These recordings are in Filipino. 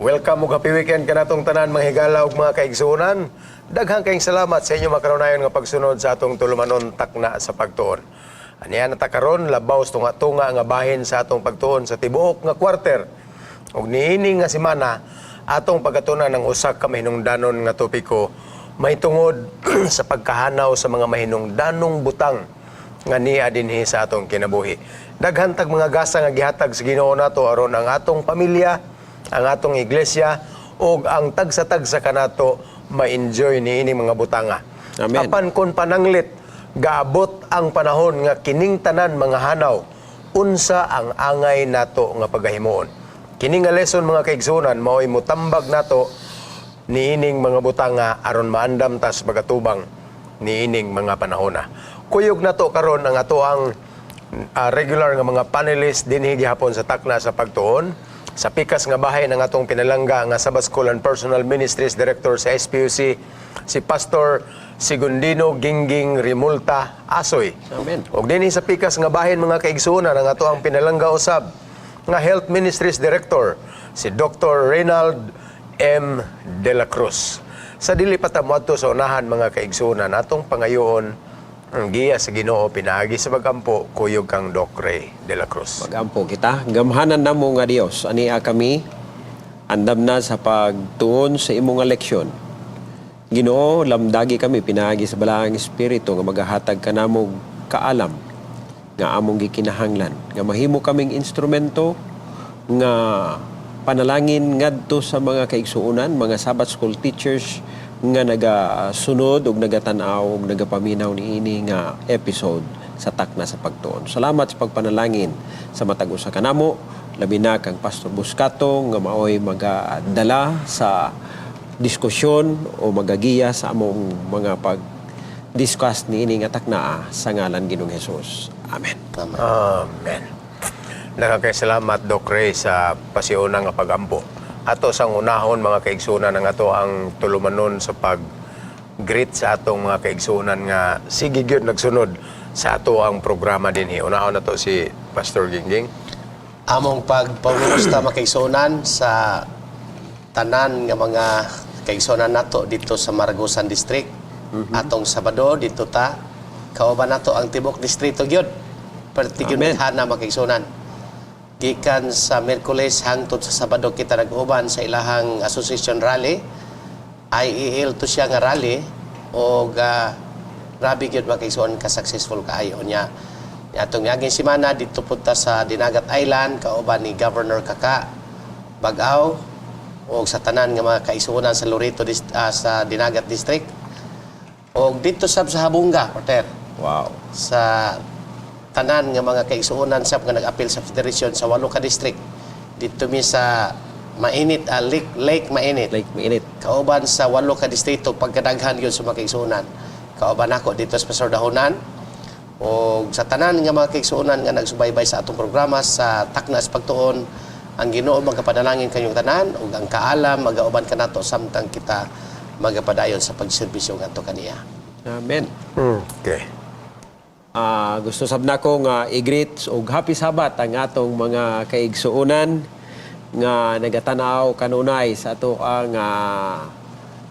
Welcome ug happy weekend kanatong tanan mga higala ug mga kaigsuonan. Daghang kayong salamat sa inyo makarunayon nga pagsunod sa atong tulumanon takna sa pagtuon. Aniya na ta karon labaw tunga-tunga nga bahin sa atong pagtuon sa tibuok nga quarter. Ug niini nga semana atong pagatunan ng usa ka mahinungdanon nga topiko may tungod sa pagkahanaw sa mga mahinungdanong butang nga niya dinhi sa atong kinabuhi. Daghan tag mga gasa nga gihatag sa Ginoo nato aron ang atong pamilya, ang atong iglesia ug ang tagsa-tagsa kanato ma-enjoy niini mga butanga. Amen. Apan kon pananglit gaabot ang panahon nga kining tanan mga hanaw unsa ang angay nato nga pagahimuon. Kini nga lesson mga kaigsuonan mao'y mutambag nato niining mga butanga aron maandam ta sa pagatubang niining mga panahona. Kuyog nato karon ang ato ang regular nga mga panelist dinhi gihapon sa takna sa pagtuon. Sa pikas nga bahay ng atong pinalangga nga Sabbath School and Personal Ministries Director sa SPUC, si Pastor Sigundino Gingging Rimulta Asoy. Amen. Og dinhi sa pikas nga bahin mga kaigsuonan ang ato ang pinalangga usab nga Health Ministries Director, si Dr. Reynald M. De La Cruz. Sa dili pa ta moadto sa unahan mga kaigsuonan atong pangayoon ang giya sa Ginoo pinaagi sa pagampo kuyog kang Doc Ray De La Cruz. Magampo kita. Gamhanan na mo nga Dios. Ania kami, andam na sa pagtuon sa imong leksyon. Ginoo, lamdagi kami, pinaagi sa balaang Espiritu nga magahatag ka namog kaalam nga among gikinahanglan. Nga mahimo kaming instrumento nga panalangin ngadto sa mga kaigsuonan, mga Sabbath School teachers nga nagasunod ug nagatanaw ug nagapaminaw niini nga episode sa takna sa pagtuon. Salamat sa pagpanalangin sa matag usa kanamo, labi na kang Pastor Buscato nga maoy magadala sa diskusyon o magagiya sa among mga pag-discuss niini nga takna sa ngalan Ginoong Hesus. Amen. Amen. Nakakasalamat Doc Ray sa pasiuna nga pagampo. Ato sang unahon mga kaigsuonan ng ato ang tulumanon sa pag-greet sa atong mga kaigsuonan nga sige gyud nagsunod sa ato ang programa dinhi. Unahon na to si Pastor Gingging. Among pagpangumusta mga kaigsuonan sa tanan nga mga kaigsuonan nato dito sa Maragusan District. Atong Sabado dito ta kauban nato ang tibok distrito gyud. Particular hana mga kaigsuonan. Gikan sa Miyerkules hangtod sa Sabado kita nag-uban sa ilahang association rally. IEL to siya nga rally o grabe gyud mga kaigsuonan ka successful kaayo niya. Atong niaging semana dito punta sa Dinagat Island kauban ni Governor Kaka Bag-aw o sa tanan nga mga kaigsuonan sa Loreto sa Dinagat District. O dito sa Habunga, Porter. Wow. Sa tanan nga mga kaigsuonan sab nga nag-apil sa federasyon sa 8 ka district dito mi sa Mainit Lake Mainit. Like mainit. Kauban sa 8 ka distrito pagkadaghan gyud sa mga kaigsuonan. Kauban ako dito sa Pastor Dahonan o sa tanan nga mga kaigsuonan nga nagsubaybay sa atong programa sa takna sa pagtuon ang Ginoo magapanalangin kanyong tanan ug ang kaalam magauban kanato samtang kita magapadayon sa pagserbisyo ngadto kaniya. Amen. Okay. Gusto sab nako nga i-greet og happy Sabat ang atong mga kaigsuonan nga nagatanaw kanunay sa ato ang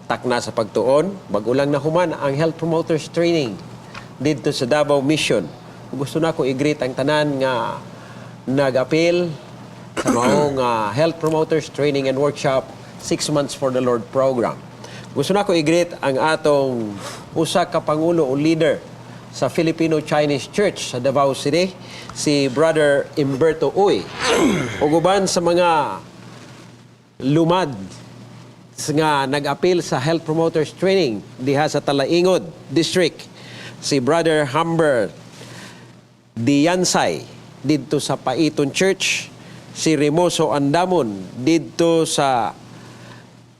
takna sa pagtuon. Bagulang na human ang Health Promoters Training dito sa Davao Mission. Gusto nako i-greet ang tanan nga nag-apil sa maong Health Promoters Training and Workshop 6 Months for the Lord program. Gusto nako i-greet ang atong usa ka pangulo o leader sa Filipino-Chinese Church sa Davao City, si Brother Humberto Uy. O guban sa mga lumad nga nag-apil sa Health Promoters Training diha sa Talaingod District, si Brother Humber Diansay dito sa Paiton Church, si Rimoso Andamon dito sa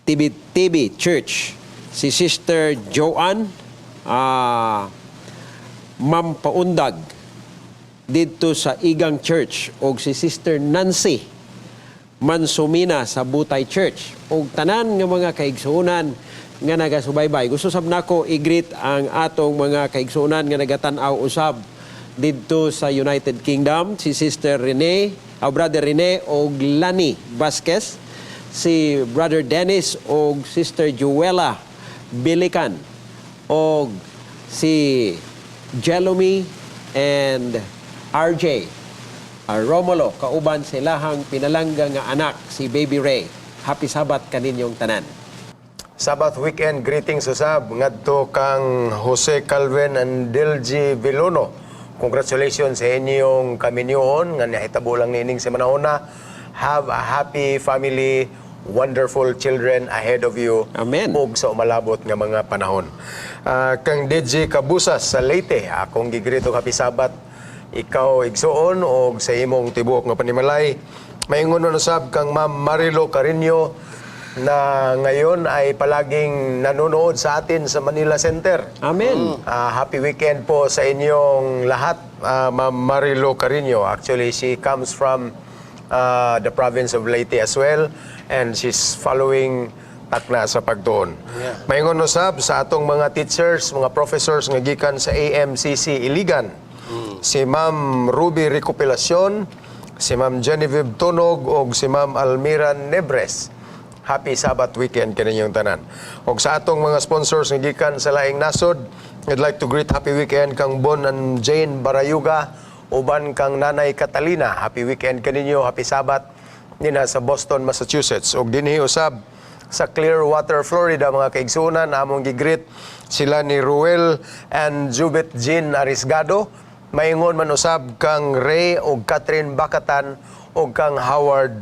Tibit-Tibi Church, si Sister Joanne Ma'am Paundag dito sa Igang Church o si Sister Nancy Mansumina sa Butay Church o tanan nga mga kaigsuonan nga nagasubaybay. Gusto sab nako i-greet ang atong mga kaigsuonan nga nagatanaw usab dito sa United Kingdom, si Sister Rene, Brother Rene o Lani Vasquez, si Brother Dennis o Sister Juela Bilican o si Jelomy and RJ Romulo, kauban silahang pinalangga nga anak si Baby Ray. Happy Sabat kaninyong tanan. Sabbath weekend greetings usab ngadto kang Jose Calvin and Dilgy Vilono. Congratulations sa inyong kaminyoon nga nahitabo lang niining semana una. Have a happy family, wonderful children ahead of you. Amen. Ug sa umalabot nga mga panahon. Kang DJ Kabusas sa Leyte, akong gigrito happy Sabat. Ikaw igsuon og sa imong tibuok nga panimalay. Maingon na usab kang Ma'am Marilo Carino na ngayon ay palaging nanonood sa atin sa Manila Center. Amen. Happy weekend po sa inyong lahat, Ma'am Marilo Carino. Actually, she comes from the province of Leyte as well, and she's following takna sa pagtuon. Yeah. Maingon usab sa atong mga teachers, mga professors nga gikan sa AMCC Iligan. Si Ma'am Ruby Recopilacion, si Ma'am Genevieve Tunog, o si Ma'am Almira Nebres. Happy Sabbath weekend kaninyong tanan. Og sa atong mga sponsors nga gikan sa laing nasod, I'd like to greet happy weekend kang Bon and Jane Barayuga, uban kang Nanay Catalina. Happy weekend kaninyo, happy Sabbath nina sa Boston, Massachusetts. Og dinhi usab sa Clearwater, Florida, mga kaigsunan, among gigreet sila ni Ruel and Jubit Jean Arisgado. Maingon man usab kang Ray og Catherine Bakatan og kang Howard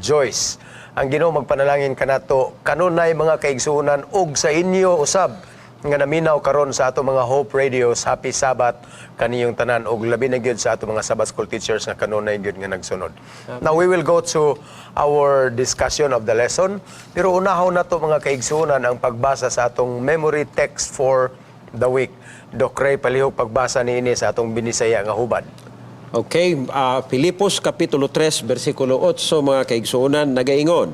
Joyce. Ang Ginoo magpanalangin kanato kanunay mga kaigsuonan ug sa inyo usab nga naminaw karon sa ato mga Hope Radios. Happy Sabbath kaniyong tanan ug labi na gyud sa ato mga Sabbath School teachers nga kanunay gyud nga nagsunod. Now we will go to our discussion of the lesson. Pero unahon nato mga kaigsuonan ang pagbasa sa atong memory text for the week. Doc Ray, palihog pagbasa niini sa atong binisaya nga hubad. Okay, Filipos Kapitulo 3, versikulo 8, mga kaigsuonan, nagaingon,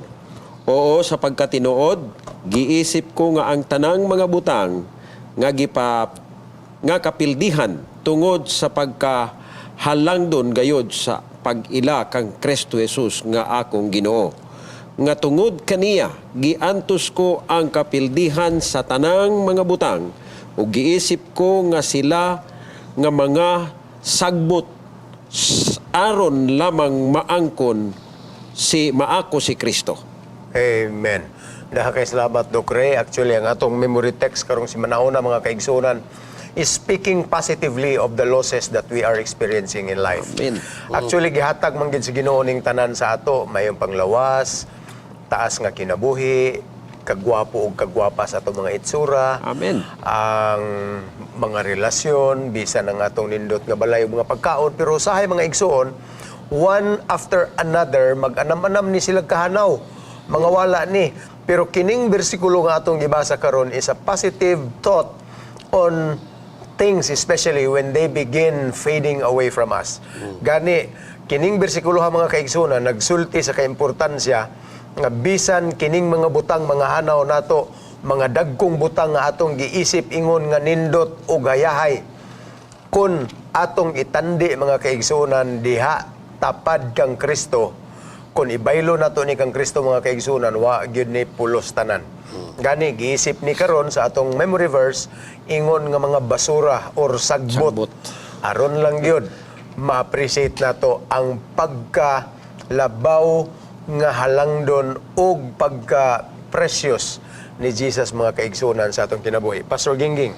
oo, sa pagkatinuod, giisip ko nga ang tanang mga butang nga kapildihan tungod sa pagkahalangdon gayod sa pag-ila kang Kristo Jesus nga akong Ginoo. Nga tungod kaniya, giantos ko ang kapildihan sa tanang mga butang ug giisip ko nga sila nga mga sagbot aron lamang maangkon maako si Kristo. Amen. Dahil kay salamat, Doc Ray. Actually, ang atong memory text karong si Manauna, mga kaigsunan, is speaking positively of the losses that we are experiencing in life. Amen. Actually, gihatag man gid sa Ginoo ning tanan sa ato, mayong panglawas, taas nga kinabuhi, kagwapo o kagwapa sa atong mga itsura. Amen. Ang mga relasyon, bisan ang atong nindot nga balay o mga pagkaon. Pero usahay mga igsuon, one after another, mag-anam-anam ni sila kahanaw. Mga wala ni. Pero kining bersikulo nga atong gibasa karon is a positive thought on things, especially when they begin fading away from us. Gani, kining bersikulo ha mga kaigsunan, nagsulti sa kaimportansya nga bisan kining mga butang, mga hanaw nato, mga dagkong butang nga atong giisip ingon nga nindot o gayahay. Kun atong itandi mga kaigsunan diha tapad kang Kristo, kun ibaylo nato ni kang Kristo mga kaigsunan, wa gyud ni pulos tanan. Gani giisip ni karon sa atong memory verse ingon nga mga basura or sagbot. Aron lang gyud ma-appreciate nato ang pagkalabaw nga halangdon ug pagka-precious ni Jesus mga kaigsunan sa atong kinabuhi. Pastor Gingging.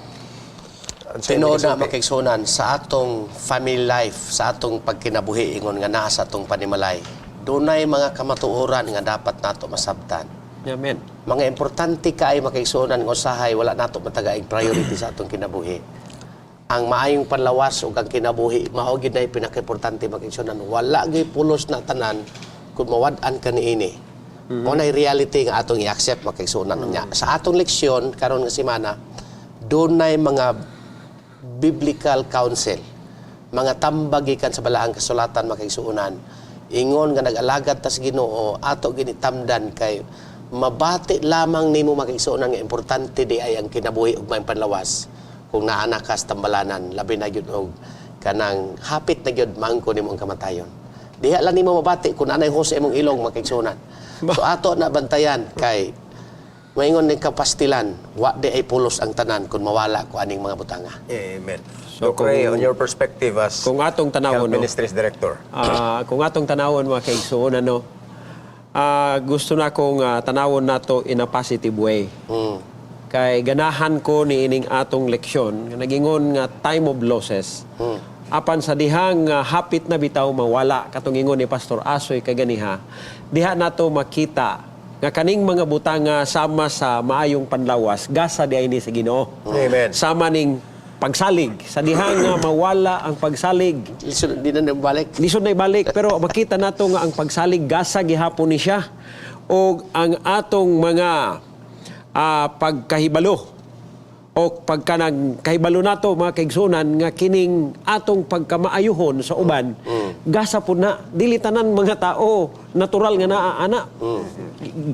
Tinuod na makaigsunan sa atong family life, sa atong pagkinabuhi ingon nga naa sa atong panimalay. Dunay mga kamatuoran nga dapat nato masabtan. Amen. Mga importante kaay makaigsunan nga usahay wala nato matagaig priority sa atong kinabuhi. Ang maayong panlawas ug ang kinabuhi mao gid na pinaka-importante makaigsunan. Wala gyud pulos na tanan kung mawad-an ka niini. Mo na reality nga atong i-accept makaigsunan niya. Sa atong leksyon karon nga semana, dunay mga biblical counsel, mga tambag gikan sa balaang kasulatan makaigsuonan. Ingon nga nag-alagad tas Ginoo ato ginitamdan kay mabati lamang nimo makaigsuonan nga importante di ay ang kinabuhi ug may panlawas. Kung naa ka sa tambalanan, labi na gyud og kanang hapit na gyud maangko nimo ang kamatayon. Diha lang nimo mabati kung anay ho sa imong ilong mga kaigsuonan. So ato na bantayan kay maingon ning kapastilan, wa di ay pulos ang tanan kung mawala ko aning mga butanga. Amen. So, Doc Ray, kung- on your perspective as Kung atong tanawon, Health no? Ministries Director. Kung atong tanawon mga kaigsuonan, no? Gusto na kong tanawon nato in a positive way. Kay ganahan ko ni ining atong leksyon, nga nagingon nga time of losses. Apan sa dihang hapit na bitaw mawala, katong ingon ni Pastor Asoy kaganiha, diha nato makita nga kaning mga butanga sama sa maayong panlawas, gasa di ay ni sa Ginoo. Amen. Sama ning pagsalig. Sa dihang nga mawala ang pagsalig, Lisod di na balik. lisod na ibalik, pero makita nato nga ang pagsalig gasa gihapon ni siya o ang atong mga pagkahibalo o kahibalo nato mga kaigsunan nga kining atong pagkamaayuhon sa uban gasa po na dili tanan mga tao natural nga naa ana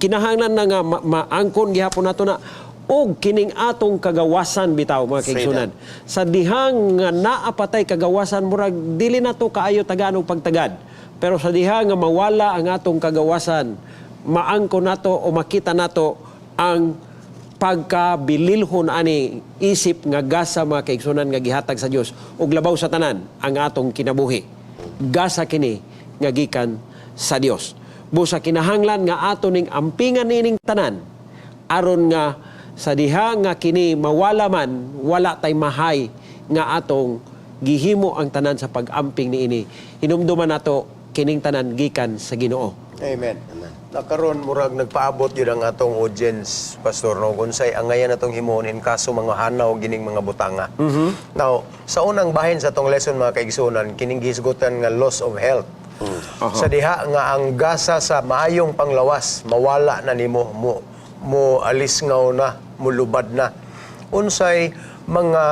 kinahanglan na nga maangkon gihapon nato na og kining atong kagawasan bitaw mga kaigsunan sa dihang nga naapatay kagawasan murag dili nato kaayo tagaan og pagtagad pero sa dihang nga mawala ang atong kagawasan maangkon nato o makita nato ang pagkabililhon ani isip nga gasa mga kaigsunan nga gihatag sa Dios ug labaw sa tanan ang atong kinabuhi gasa kini nga gikan sa Dios busa kinahanglan nga ato ning ampingan nining tanan aron nga sa diha nga kini mawala man wala tay mahay nga atong gihimo ang tanan sa pag-amping niini hinumduman nato kining tanan gikan sa Ginoo. Amen. Nakaroon murag nagpaabot yun ang atong audience, Pastor, no? Unsay angayan atong himuon in kaso mga hanaw gining mga butanga. Now, sa unang bahin sa atong lesson mga kaigsunan, kining gihisgutan nga loss of health. Sa diha nga ang gasa sa maayong panglawas, mawala na nimo mo alis ngaw na, mulubad na. Unsay mga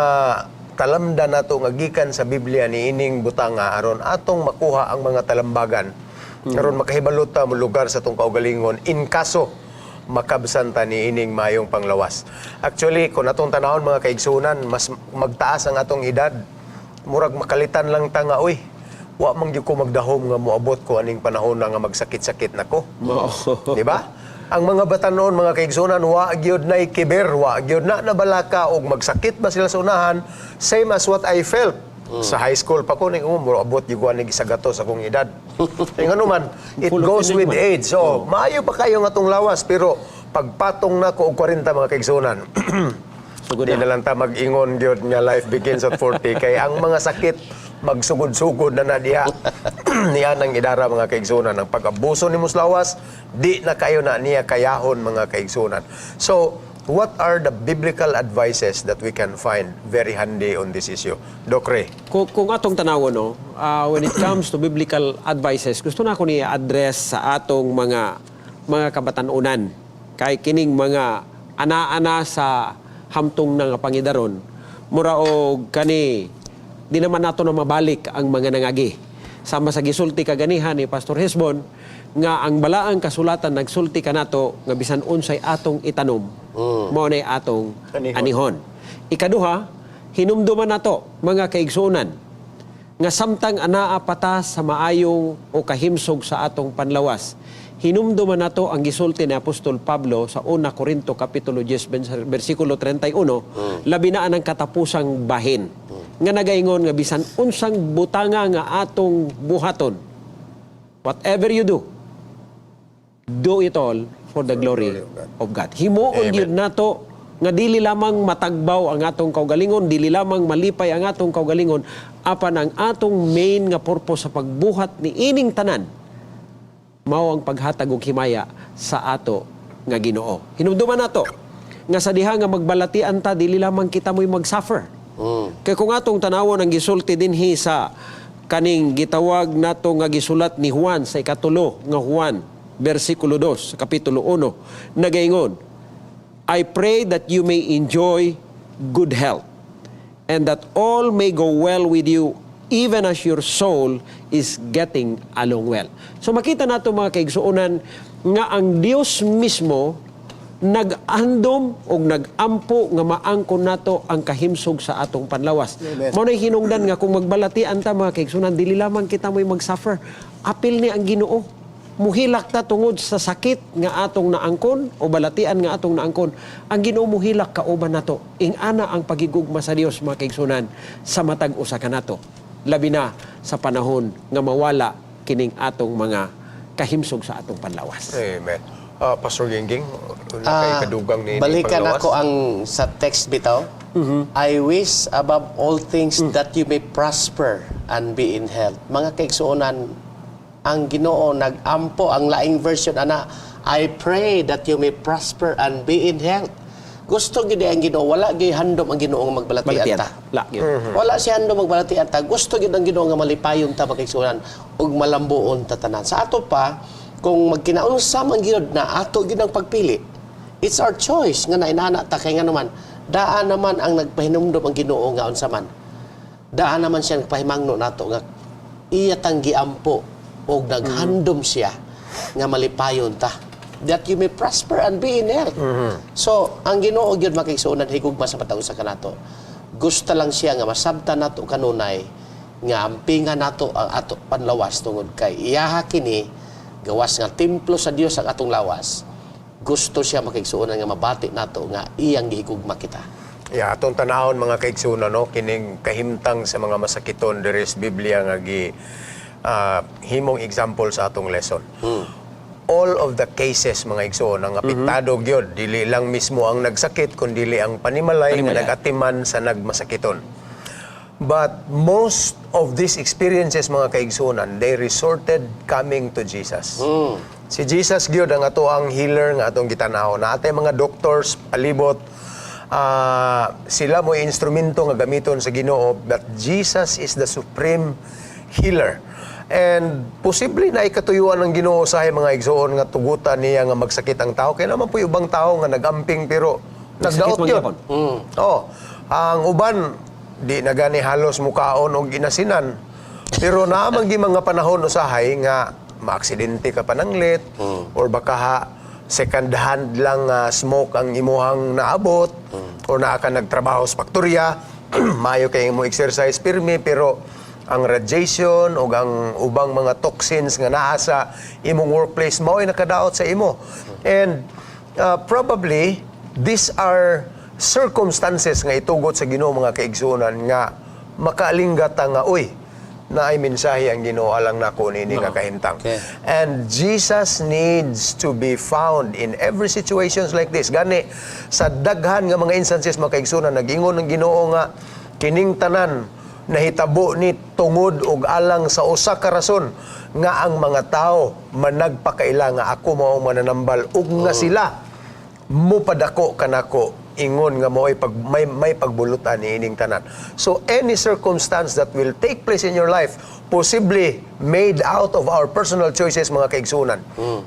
talamdan nato nga gikan sa Biblia ni ining butanga aron atong makuha ang mga talambagan karon makahibalot ta mo lugar sa tong kaugalingon in kaso makabsan ta ni ining mayong panglawas. Actually, kung atong tanawon mga kaigsunan, mas magtaas ang atong edad. Murag makalitan lang ta nga, uy, wa man gyud ko magdahom nga moabot ko aning panahon na nga magsakit-sakit nako. Di ba? Ang mga batanon, mga kaigsunan, wa gyud na ikiber, wa gyud na nabalaka og magsakit ba sila sa unahan, same as what I felt. Sa high school pa ko, abot yung guwan isagato sa akong edad. Yung ano man, it goes with age. So, maayo pa kayo nga tong lawas, pero pagpatong na ko og 40 mga kaigsunan, di na lang ta mag-ingon gyud nga life begins at 40. Kay ang mga sakit, magsugod-sugod na diha. Niya nang idara mga kaigsunan. Ang pag-abuso ni Muslawas, di na kayo na niya kayahon mga kaigsunan. So, what are the biblical advices that we can find very handy on this issue? Doc Ray. Kung atong tanawon no, when it comes to biblical advices, gusto na ko ni address sa atong mga kabatanunan kay kining mga ana-ana sa hamtong nga pangidaron. Mura og kani di naman nato na mabalik ang mga nangagi. Sama sa gisulti kaganihan ni Pastor Hesbon nga ang balaang kasulatan nagsulti kanato nga bisan unsay atong itanom mao nay atong anihon. Ikaduha, hinumduman nato mga kaigsunan nga samtang anaa patas sa maayong o kahimsog sa atong panlawas. Hinumduman nato ang gisulti ni Apostol Pablo sa 1 Corinto kapitulo 10 bersikulo 31, labi na ang katapusang bahin. Nga nagaingon nga bisan unsang butanga nga atong buhaton. Whatever you do it all for the glory of God. Himuon gyud nato nga dili lamang matagbaw ang atong kaugalingon, dili lamang malipay ang atong kaugalingon, apan ang atong main nga purpose sa pagbuhat ni ining tanan mao ang paghatag og himaya sa ato nga Ginoo. Hinumduman nato nga sa diha nga magbalatian ta dili lamang kita mo'y mag-suffer. Kay kung atong tanawon ang gisulti dinhi sa kaning gitawag nato nga gisulat ni Juan sa ikatulo nga Juan versikulo 2 sa kapitulo 1 nagaingon, I pray that you may enjoy good health and that all may go well with you even as your soul is getting along well. So makita nato mga kaigsuonan nga ang Dios mismo nag-andom o nag-ampo nga maangkon nato ang kahimsog sa atong panlawas. Mao nay hinungdan nga kung magbalatian ta mga kaigsunan, dili lamang kita mo'y mag-suffer. Apil ni ang Ginoo. Muhilak ta tungod sa sakit nga atong naangkon o balatian nga atong naangkon. Ang Ginoo muhilak kauban nato. Ingana ang pagigugma sa Dios mga kaigsunan sa matag usa kanato. Labi na sa panahon nga mawala kining atong mga kahimsog sa atong panlawas. Amen. Pastor Gingging, kay kadugang ni Balikan Panglawas. ako ang sa text bitaw. I wish above all things that you may prosper and be in health. Mga kaigsuonan, ang Ginoo nag-ampo ang laing version ana, I pray that you may prosper and be in health. Gusto gid ang Ginoo, wala gyud handom ang Ginoo nga magbalatian Balatian. ta. La, yun. Wala si handom magbalatian ta. Gusto gid ang Ginoo nga malipayon ta makigsuonan ug malambuon ta tanan. Sa ato pa kung magkinaunsa man gyud na ato gyud ang pagpili. It's our choice nga nainana ta kay nga naman daan naman ang nagpahinumdom ang Ginoo nga unsa man. Daan naman siya nagpahimangno nato nga iya tang giampo og naghandom siya nga malipayon ta that you may prosper and be in health. So, ang Ginoo gyud makigsuonan higugma sa patao sa kanato. Gusto lang siya nga masabtan nato kanunay nga ampingan nato ang ato panlawas tungod kay iyaha kini gawas nga templo sa Dios ang atong lawas. Gusto siya makigsuonan nga mabati nato nga iyang gihigugma kita. Atong tanahon mga kaigsunan, no, kining kahimtang sa mga masakiton diri sa Biblia nga himong example sa atong lesson. All of the cases mga igsoon ang apektado gyud, dili lang mismo ang nagsakit kundi ang panimalay nga nagatiman sa nagmasakiton. But most of these experiences mga kaigsunan, they resorted coming to Jesus. Si Jesus gyud ang ato ang healer nga atong gitan-aw. Na atay mga doctors palibot, sila mo instrumento nga gamiton sa Ginoo, but Jesus is the supreme healer. And posible na ikatuyuan ng Ginoo sa mga igsoon nga tugutan niya nga magsakit ang tao. Kaya naman po yung ubang tao nga nagamping pero nagdaot yun. Ang uban, di na gani halos mukaon o ginasinan. Pero naamang di mga panahon usahay nga maaksidente ka pananglit or baka second hand lang smoke ang imuhang naabot or naa ka nagtrabaho sa faktorya, mayo kay mo exercise pirmi pero ang radiation o ang ubang mga toxins nga naa sa imong workplace mao ay nakadaot sa imo. And probably these are circumstances nga itugot sa Ginoo mga kaigsunan nga makaalinggat nga uy na ay mensahe ang Ginoo alang nako nini nga kahimtang. Okay. And Jesus needs to be found in every situations like this. Gani sa daghan nga mga instances mga kaigsunan nagingon ng Ginoo nga kining tanan nahitabo ni tungod og alang sa usa ka rason nga ang mga tao managpakaila nga ako mao mananambal ug nga sila mupadako kanako ingon nga mo'y may pagbulutan ni ining tanan. So any circumstance that will take place in your life possibly made out of our personal choices mga kaigsunan.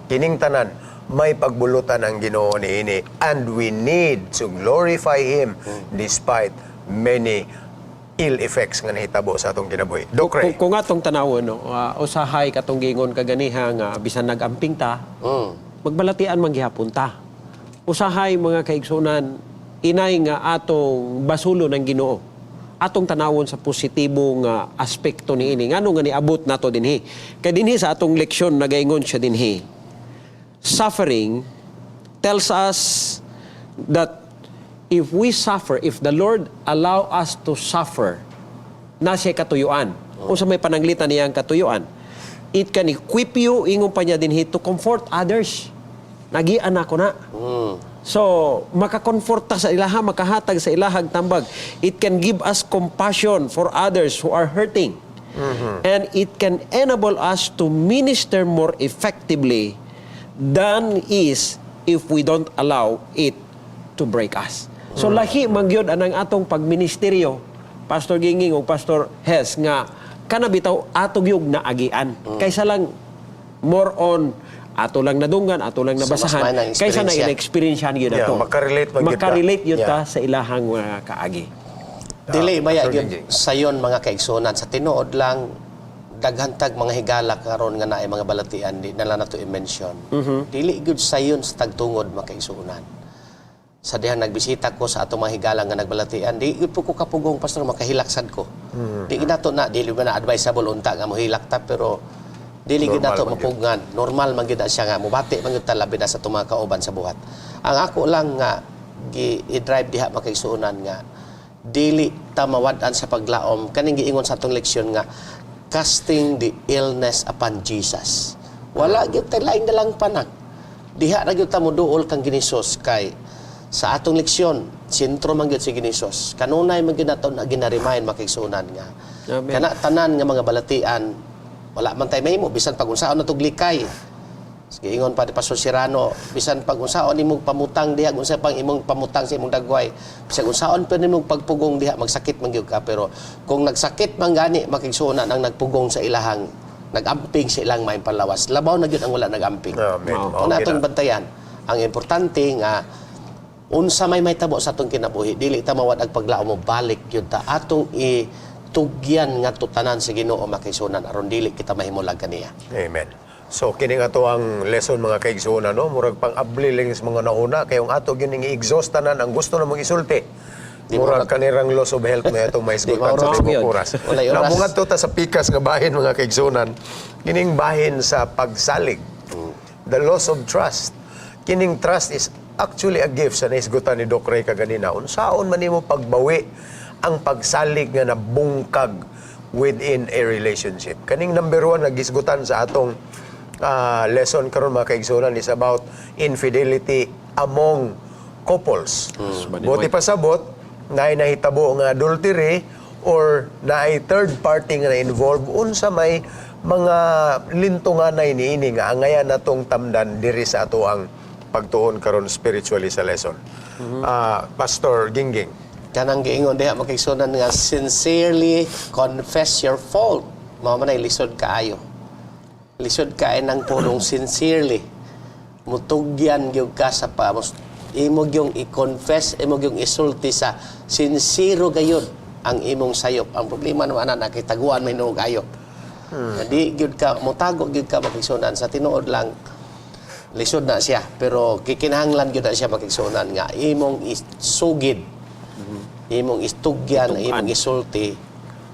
Kining tanan may pagbulutan ang Ginoo niini and we need to glorify Him despite many ill effects nga nahitabo sa atong kinabuhi. Doc Ray. Kung atong tanawon, no, usahay katong gingon kaganiha nga bisan nagamping ta, magbalatian man gihapon ta. Usahay mga kaigsunan, inay nga atong basulo ng Ginoo. Atong tanawon sa positibong aspekto niini. Ngano nga niabot nato dinhi. Kay dinhi sa atong leksyon nagaingon siya dinhi. Suffering tells us that if we suffer, if the Lord allow us to suffer, na siya katuyuan. Kung sa may pananglitan niya ang katuyuan, it can equip you, ingon pa niya dinhi, to comfort others. Nagian ako na. So, makakomfort ta sa ilaha, makahatag sa ilahag tambag. It can give us compassion for others who are hurting. And it can enable us to minister more effectively than is if we don't allow it to break us. So lahi magyod anang atong pagministeryo, Pastor Ginging o Pastor Hes nga kanabitaw atog yung naagian. Kaysa lang more on ato lang nadunggan, ato lang nabasahan, kaysa na in-experiencehan yun ato. Makarelate yun ta sa ilahang kaagi. Dili maya Pastor gyud Gingging. sayon mga kaigsunan sa tinuod lang daghantag mga higala karon nga naay mga balatian di nala nato i-mention. Dili gyud sayon sa tagtungod mga kaigsunan. sa dihang nagbisita ko sa atong mga higala nga nagbalatian, di po ko kapugong pastor makahilaksad ko. Di ginato na dili man na advisable unta nga mohilak ta, pero dili Normal ginato man gyud. mapugngan. Normal man gyud na siya nga mubati man gyud ta labi na sa atong mga kauban sa buhat. Ang ako lang nga i-drive diha makaigsuonan nga dili ta mawad-an sa paglaom kaning giingon sa atong leksyon nga casting the illness upon Jesus. Wala gyud tay laing dalang panag. Diha ra gyud ta moduol kang Ginisos kay sa atong leksyon sentro man gyud si Ginisos. Kanunay man gyud naton na ginarimayan makaigsuonan nga Amen. kana tanan nga mga balatian wala man tay mahimo bisan pag unsaon natug likay. Sige, ingon pa ni Pastor Sirano, bisan pag unsaon imong pamutang diha, unsa pang imong pamutang sa imong dagway, bisan unsaon pa nimong pagpugong diha, magsakit man gyud ka, pero kung nagsakit man gani makigsuonan ang nagpugong sa ilahang nagamping sa ilang maayong panlawas. Labaw na gyud ang wala nagamping. Amen. Wow. Kung natong bantayan, ang importante nga unsa may tabo sa atong kinabuhi, dili ta mawad ang paglaom mo balik gyud ta atong itugyan nga tutanan sa Ginoo makigsuonan aron dili kita mahimulag kaniya. Amen. So kini nga to ang lesson mga kaigsuonan, no? Murag pang-abli lang sa mga nauna kay ang ato gyud i-exhaust tanan ang gusto namong isulti. Di Murag kanirang loss of health na itong maisgutan sa oras tibok yun. oras. Walay oras. Namungat to ta sa pikas nga bahin mga kaigsuonan. Kining bahin sa pagsalig. The loss of trust. Kining trust is actually a gift sa naisgutan ni Doc Ray kaganina. Unsaon man nimo pagbawi ang pagsalig nga nabungkag within a relationship. Kaning number 1 nga gisgutan sa atong lesson karon mga kaigsuonan is about infidelity among couples. Buti pasabot na nahitabo nga adultery or na ay third party nga na-involve unsa may mga lintunganay niini nga angayan natong tamdan diri sa ato ang pagtuon karon spiritually sa lesson. Pastor Gingging. Kanang giingon diha makigsuonan nga sincerely confess your fault. Mao man ay lisod kaayo. Lisod ka ng purong sincerely. Mutugyan gyud ka sa imo gyung i-confess, imo gyung isulti sa sincero gayud ang imong sayop. Ang problema naman na nakitaguan may nuog ayop. Di gyud ka mutago gyud ka makigsuonan sa tinuod lang lisod na siya pero kikinahanglan gyud na siya makigsuonan nga imong isugid. Imong istugyan, imong isulti.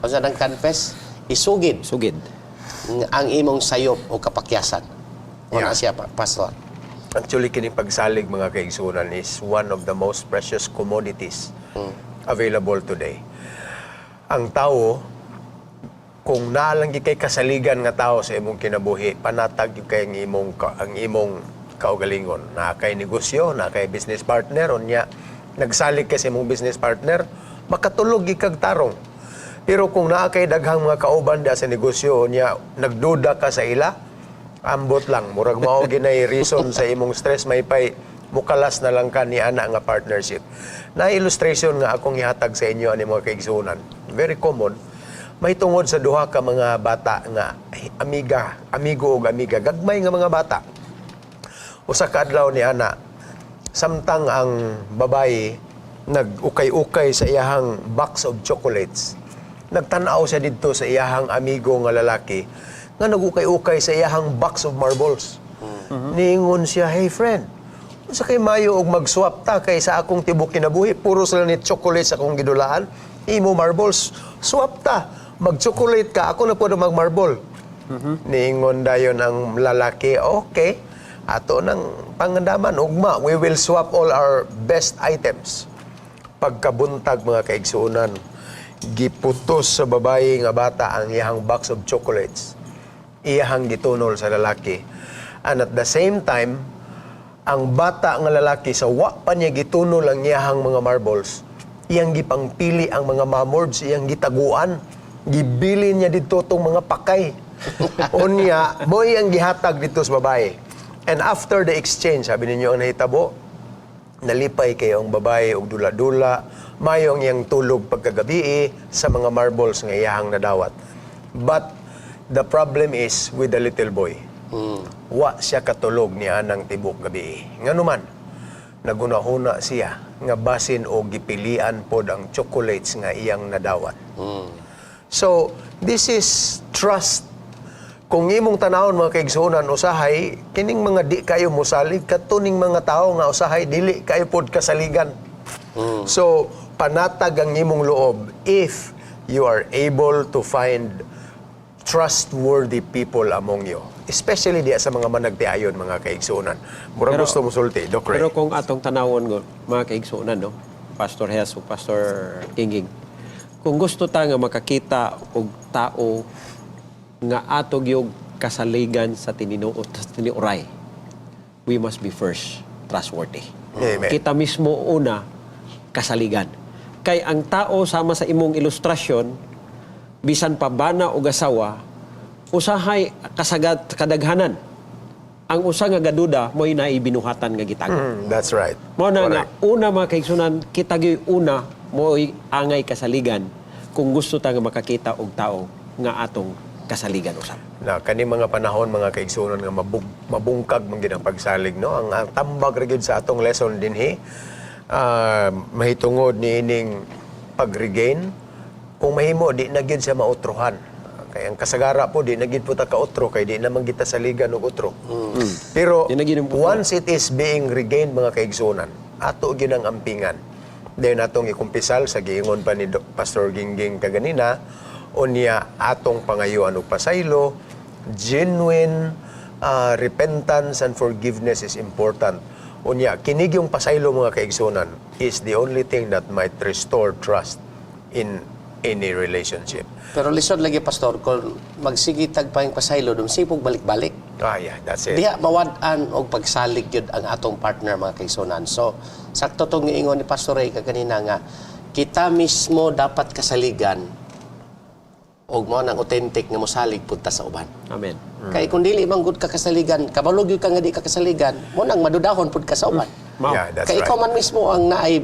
Unsa nang confess? Isugid Sugid. ang imong sayop o kapakyasan. Wala Yeah. siya, Pastor. Actually, kini pagsalig mga kaigsuonan is one of the most precious commodities available today. Ang tao, kung naalang kay kasaligan nga tao sa imong kinabuhi, panatag yung kay ang imong kaugalingon. Na kay negosyo, na kay business partner, unya nagsalig ka sa imong business partner, makatulog ikag tarong. Pero kung naa kay daghang mga kauban da sa negosyo niya, nagduda ka sa ila, ambot lang. Murag mao ginay reason sa imong stress, may pay mukalas na lang ka ni ana nga partnership. Na illustration nga akong ihatag sa inyo ani mga kaigsuonan. Very common. May tungod sa duha ka mga bata nga amigo ug amiga, gagmay nga mga bata. Usa ka adlaw ni ana, samtang ang babae nag-ukay-ukay sa iyahang box of chocolates. Nagtanaw siya dito sa iyahang amigo nga lalaki nga nagukay-ukay sa iyahang box of marbles. Niingon siya, "Hey friend, unsa kay mayo og mag-swap ta kay sa akong tibok kinabuhi, puro sila ni chocolates akong gidulaan. Imo marbles, swap ta. Mag-chocolate ka, ako na po na mag-marble." Niingon dayon ang lalaki, "Okay, ato nang pangandaman, ugma, we will swap all our best items." Pagkabuntag mga kaigsuonan, giputos sa babae nga bata ang iyahang box of chocolates. Iyahang gitunol sa lalaki. And at the same time, ang bata nga lalaki sa wa pa niya gitunol ang iyahang mga marbles, iyang gipangpili ang mga mamords, iyang gitaguan, gibili niya dito tong mga pakay. Unya, mo iyang gihatag dito sa babae. And after the exchange, sabi ninyo ang nahitabo, nalipay kayo ang babae og dula-dula, mayong iyang tulog pagkagabi sa mga marbles nga iyahang nadawat. But the problem is with the little boy. Wa siya katulog niya ng tibok gabi. Nganuman, nagunahuna siya nga basin o gipilian pod ang chocolates nga iyang nadawat. So, this is trust. kung imong tanawon mga kaigsuonan usahay kining mga di kayo mosalig katuning mga tao nga usahay dili kayo pod kasaligan. So panatag ang imong loob if you are able to find trustworthy people among you, especially diya sa mga managtiayon mga kaigsuonan. Murag Pero- gusto mo sulti, Doc Ray. Pero kung atong tanawon go, mga kaigsuonan, no? Pastor Hes o Pastor Kinging, kung gusto ta nga makakita og tao nga atog yung kasaligan sa tininuot sa tiniuray, we must be first trustworthy. Amen. Kita mismo una kasaligan. Kay ang tao sama sa imong ilustrasyon, bisan pa bana o asawa, usahay kasagad kadaghanan. Ang usa nga gaduda mo'y naibinuhatan nga gitago. That's right. Mo na nga, Correct. una mga kaigsunan, kita gyud una mo'y angay kasaligan kung gusto ta nga makakita og tao nga atong kasaligan usab. Na kani mga panahon mga kaigsunan nga mabungkag man gid ang pagsalig, no, ang tambag ra gyud sa atong lesson dinhi mahitungod ni ining pag-regain kung mahimo di na gyud siya mautrohan. Kay ang kasagara po di na gyud po ta kautro kay di naman kita saligan og utro. Pero Di na gyud ang utro. once it is being regained mga kaigsunan, ato gyud ang ampingan. Dahil natong ikumpisal sa giingon pa ni Pastor Gingging kaganina, unya atong pangayuan og pasaylo, genuine repentance and forgiveness is important. Unya, kinig yung pasaylo mga kaigsunan is the only thing that might restore trust in any relationship. Pero lisod lagi, Pastor, kung magsigitag pa yung pasaylo, dum sipog balik-balik. Yeah, that's it. Diha mawad-an og pagsalig yun ang atong partner mga kaigsunan. So, sakto tong giingon ni Pastor Ray kaganina nga, kita mismo dapat kasaligan og mo nang authentic nga mosalig punta sa uban. Amen. Kay kung dili man gud ka kasaligan, kabalog gyud ka nga di ka kasaligan, mo nang madudahon pud ka sa uban. Mao. Yeah, that's Kay right. ikaw man mismo ang naay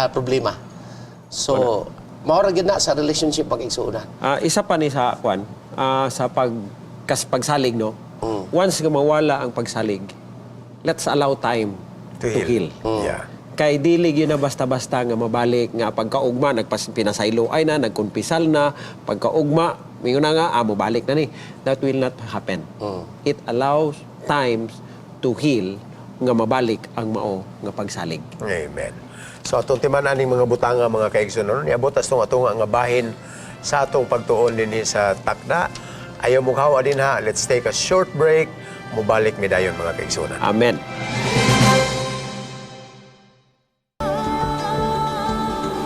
problema. So, mao ra gyud na sa relationship pag-igsuonan. Isa pa ni sa kwan, sa pagsalig, no? Once nga mawala ang pagsalig, let's allow time To heal. Yeah. Kay dili gyud na basta-basta nga mabalik nga pagkaugma pinasaylo ay na nagkumpisal na pagkaugma mingon na nga mabalik na ni. That will not happen. It allows times to heal nga mabalik ang mao nga pagsalig. Amen. So atong timan-an ning mga butanga mga kaigsunon, niabot as tong atong nga bahin sa atong pagtuon dinhi sa takda. Ayaw mo kawa din ha. Let's take a short break. Mubalik mi dayon mga kaigsunon. Amen.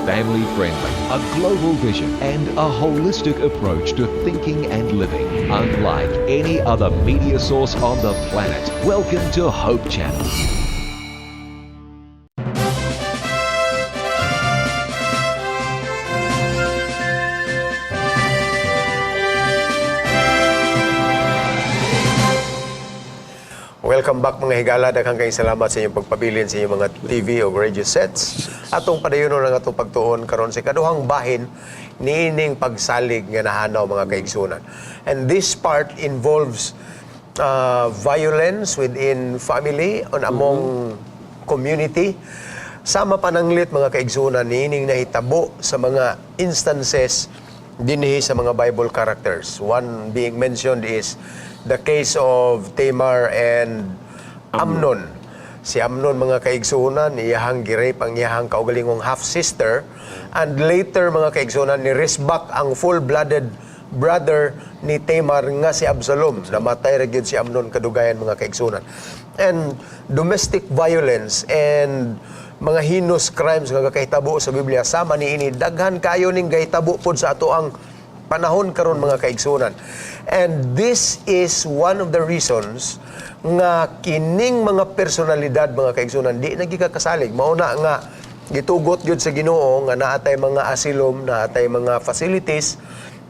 Family friendly, a global vision, and a holistic approach to thinking and living. Unlike any other media source on the planet. Welcome to Hope Channel. Welcome back mga higala. Daghang kayong salamat sa inyong pagpabilin sa inyong mga TV o radio sets. Atong padayonon ang atong pagtuon karon sa kaduhang bahin niining pagsalig nga nahanaw mga kaigsunan. And this part involves violence within family on among community. Sama pananglit mga kaigsunan niining nahitabo sa mga instances dinhi sa mga Bible characters. One being mentioned is the case of Tamar and Amnon. Si Amnon mga kaigsunan, iyahang girape ang iyahang kaugalingong half-sister, and later mga kaigsunan ni Risbak ang full-blooded brother ni Tamar nga si Absalom. Namatay ra gyud si Amnon kadugayan mga kaigsunan. And domestic violence and mga heinous crimes nga kahitabo sa Biblia sama niini daghan kayo ning gahitabo pod sa ato ang panahon karon mga kaigsunan. And this is one of the reasons nga kining mga personalidad mga kaigsunan di nagikakasalig. Mauna nga gitugot gyud sa Ginoo nga naatay mga asylum, naatay mga facilities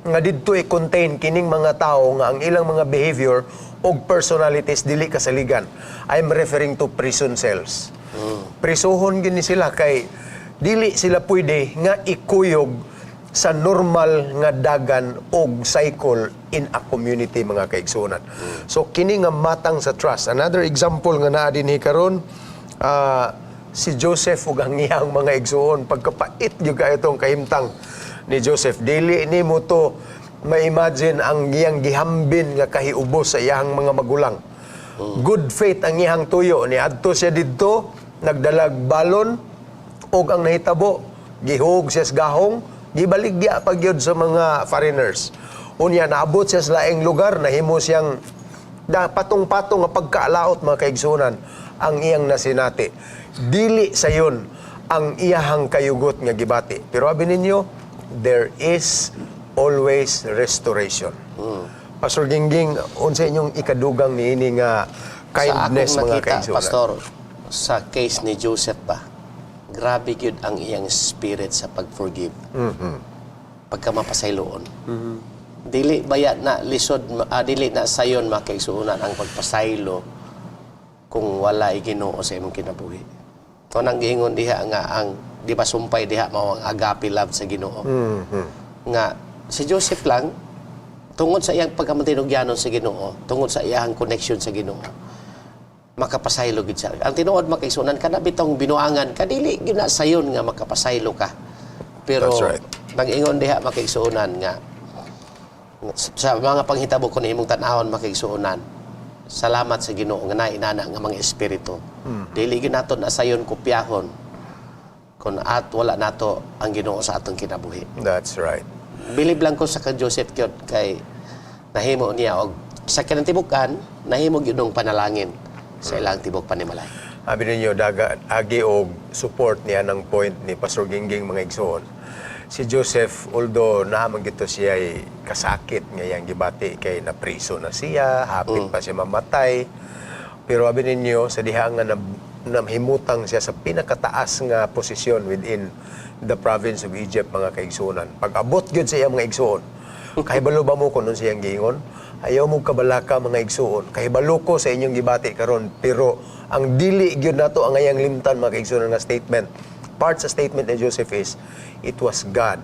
nga didto i-contain kining mga tao nga ang ilang mga behavior og personalities dili kasaligan. I'm referring to prison cells. Prisuhon gini sila kay dili sila pwede nga ikuyog sa normal nga dagan og cycle in a community mga kaigsunan. So kini nga matang sa trust. Another example nga naa dinhi karon si Joseph ug ang iyang mga igsuon pagkapait gyud kayo tong kahimtang ni Joseph. Dili nimo to ma-imagine ang iyang gihambin nga kahiubos sa iyang mga magulang. Good faith ang iyang tuyo. Ni adto siya didto, nagdalag balon, og ang nahitabo, gihug siya sa gahong, gibaligya pag yun sa mga foreigners. Unya, naabot siya sa laing lugar, nahimo siyang patong-patong nga pagkaalaot mga kaigsunan ang iyang nasinati. Dili sa yun ang iyahang kayugot nga gibati. Pero abi ninyo, there is always restoration. Pastor Gingging, unsa inyong ikadugang niini nga kindness sa akong mga nakita, kaigsunan? Pastor, sa case ni Joseph ba, grabe yun ang iyang spirit sa pag-forgive. Pagka mapasayloon. Dili baya na lisod, dili na sayon makaigsuunan ang pagpasaylo kung wala Ginoo sa imong kinabuhi. Ito nang giingon diha nga ang di ba sumpay diha mao ang agape love sa Ginoo. Nga si Joseph lang tungod sa iyang pagkamatinugyanon sa Ginoo, tungod sa iyang connection sa Ginoo, makapasaylo gid siya. Ang tinuod makaigsuunan kana bitong binuangan kadili gyud na sayon nga makapasaylo ka. Pero That's right. nag-ingon diha makaigsuunan nga sa mga panghitabo ko na imong tan-awon makaigsuunan. Salamat sa Ginoo nga nainana nga mga espiritu. Dili gyud naton asayon kopyahon kun at wala nato ang Ginoo sa atong kinabuhi. That's right. Bilib lang ko sa kay Joseph gyud kay nahimo niya og sa kanang tibukan nahimo gyud ng panalangin sa ilang tibok panimalay. Abi ninyo, agi og support niya ng point ni Pastor Gingging mga igsoon. Si Joseph, although naman gito siya ay kasakit ngayang gibati kay napriso na siya, hapit pa siya mamatay. Pero abi ninyo, sa diha nga namhimutang siya sa pinakataas nga posisyon within the province of Egypt, mga kaigsuonan. Pag-abot gyud sa iyang mga igsuon, kahibalo ba mo kung nun siyang giingon? Ayaw mo kabalaka mga igsuon. Kahibalo ko sa inyong gibati karon, pero ang dili gyud nato ang ayang limtan mga kaigsuonan nga statement. Part sa statement ni Joseph is, it was God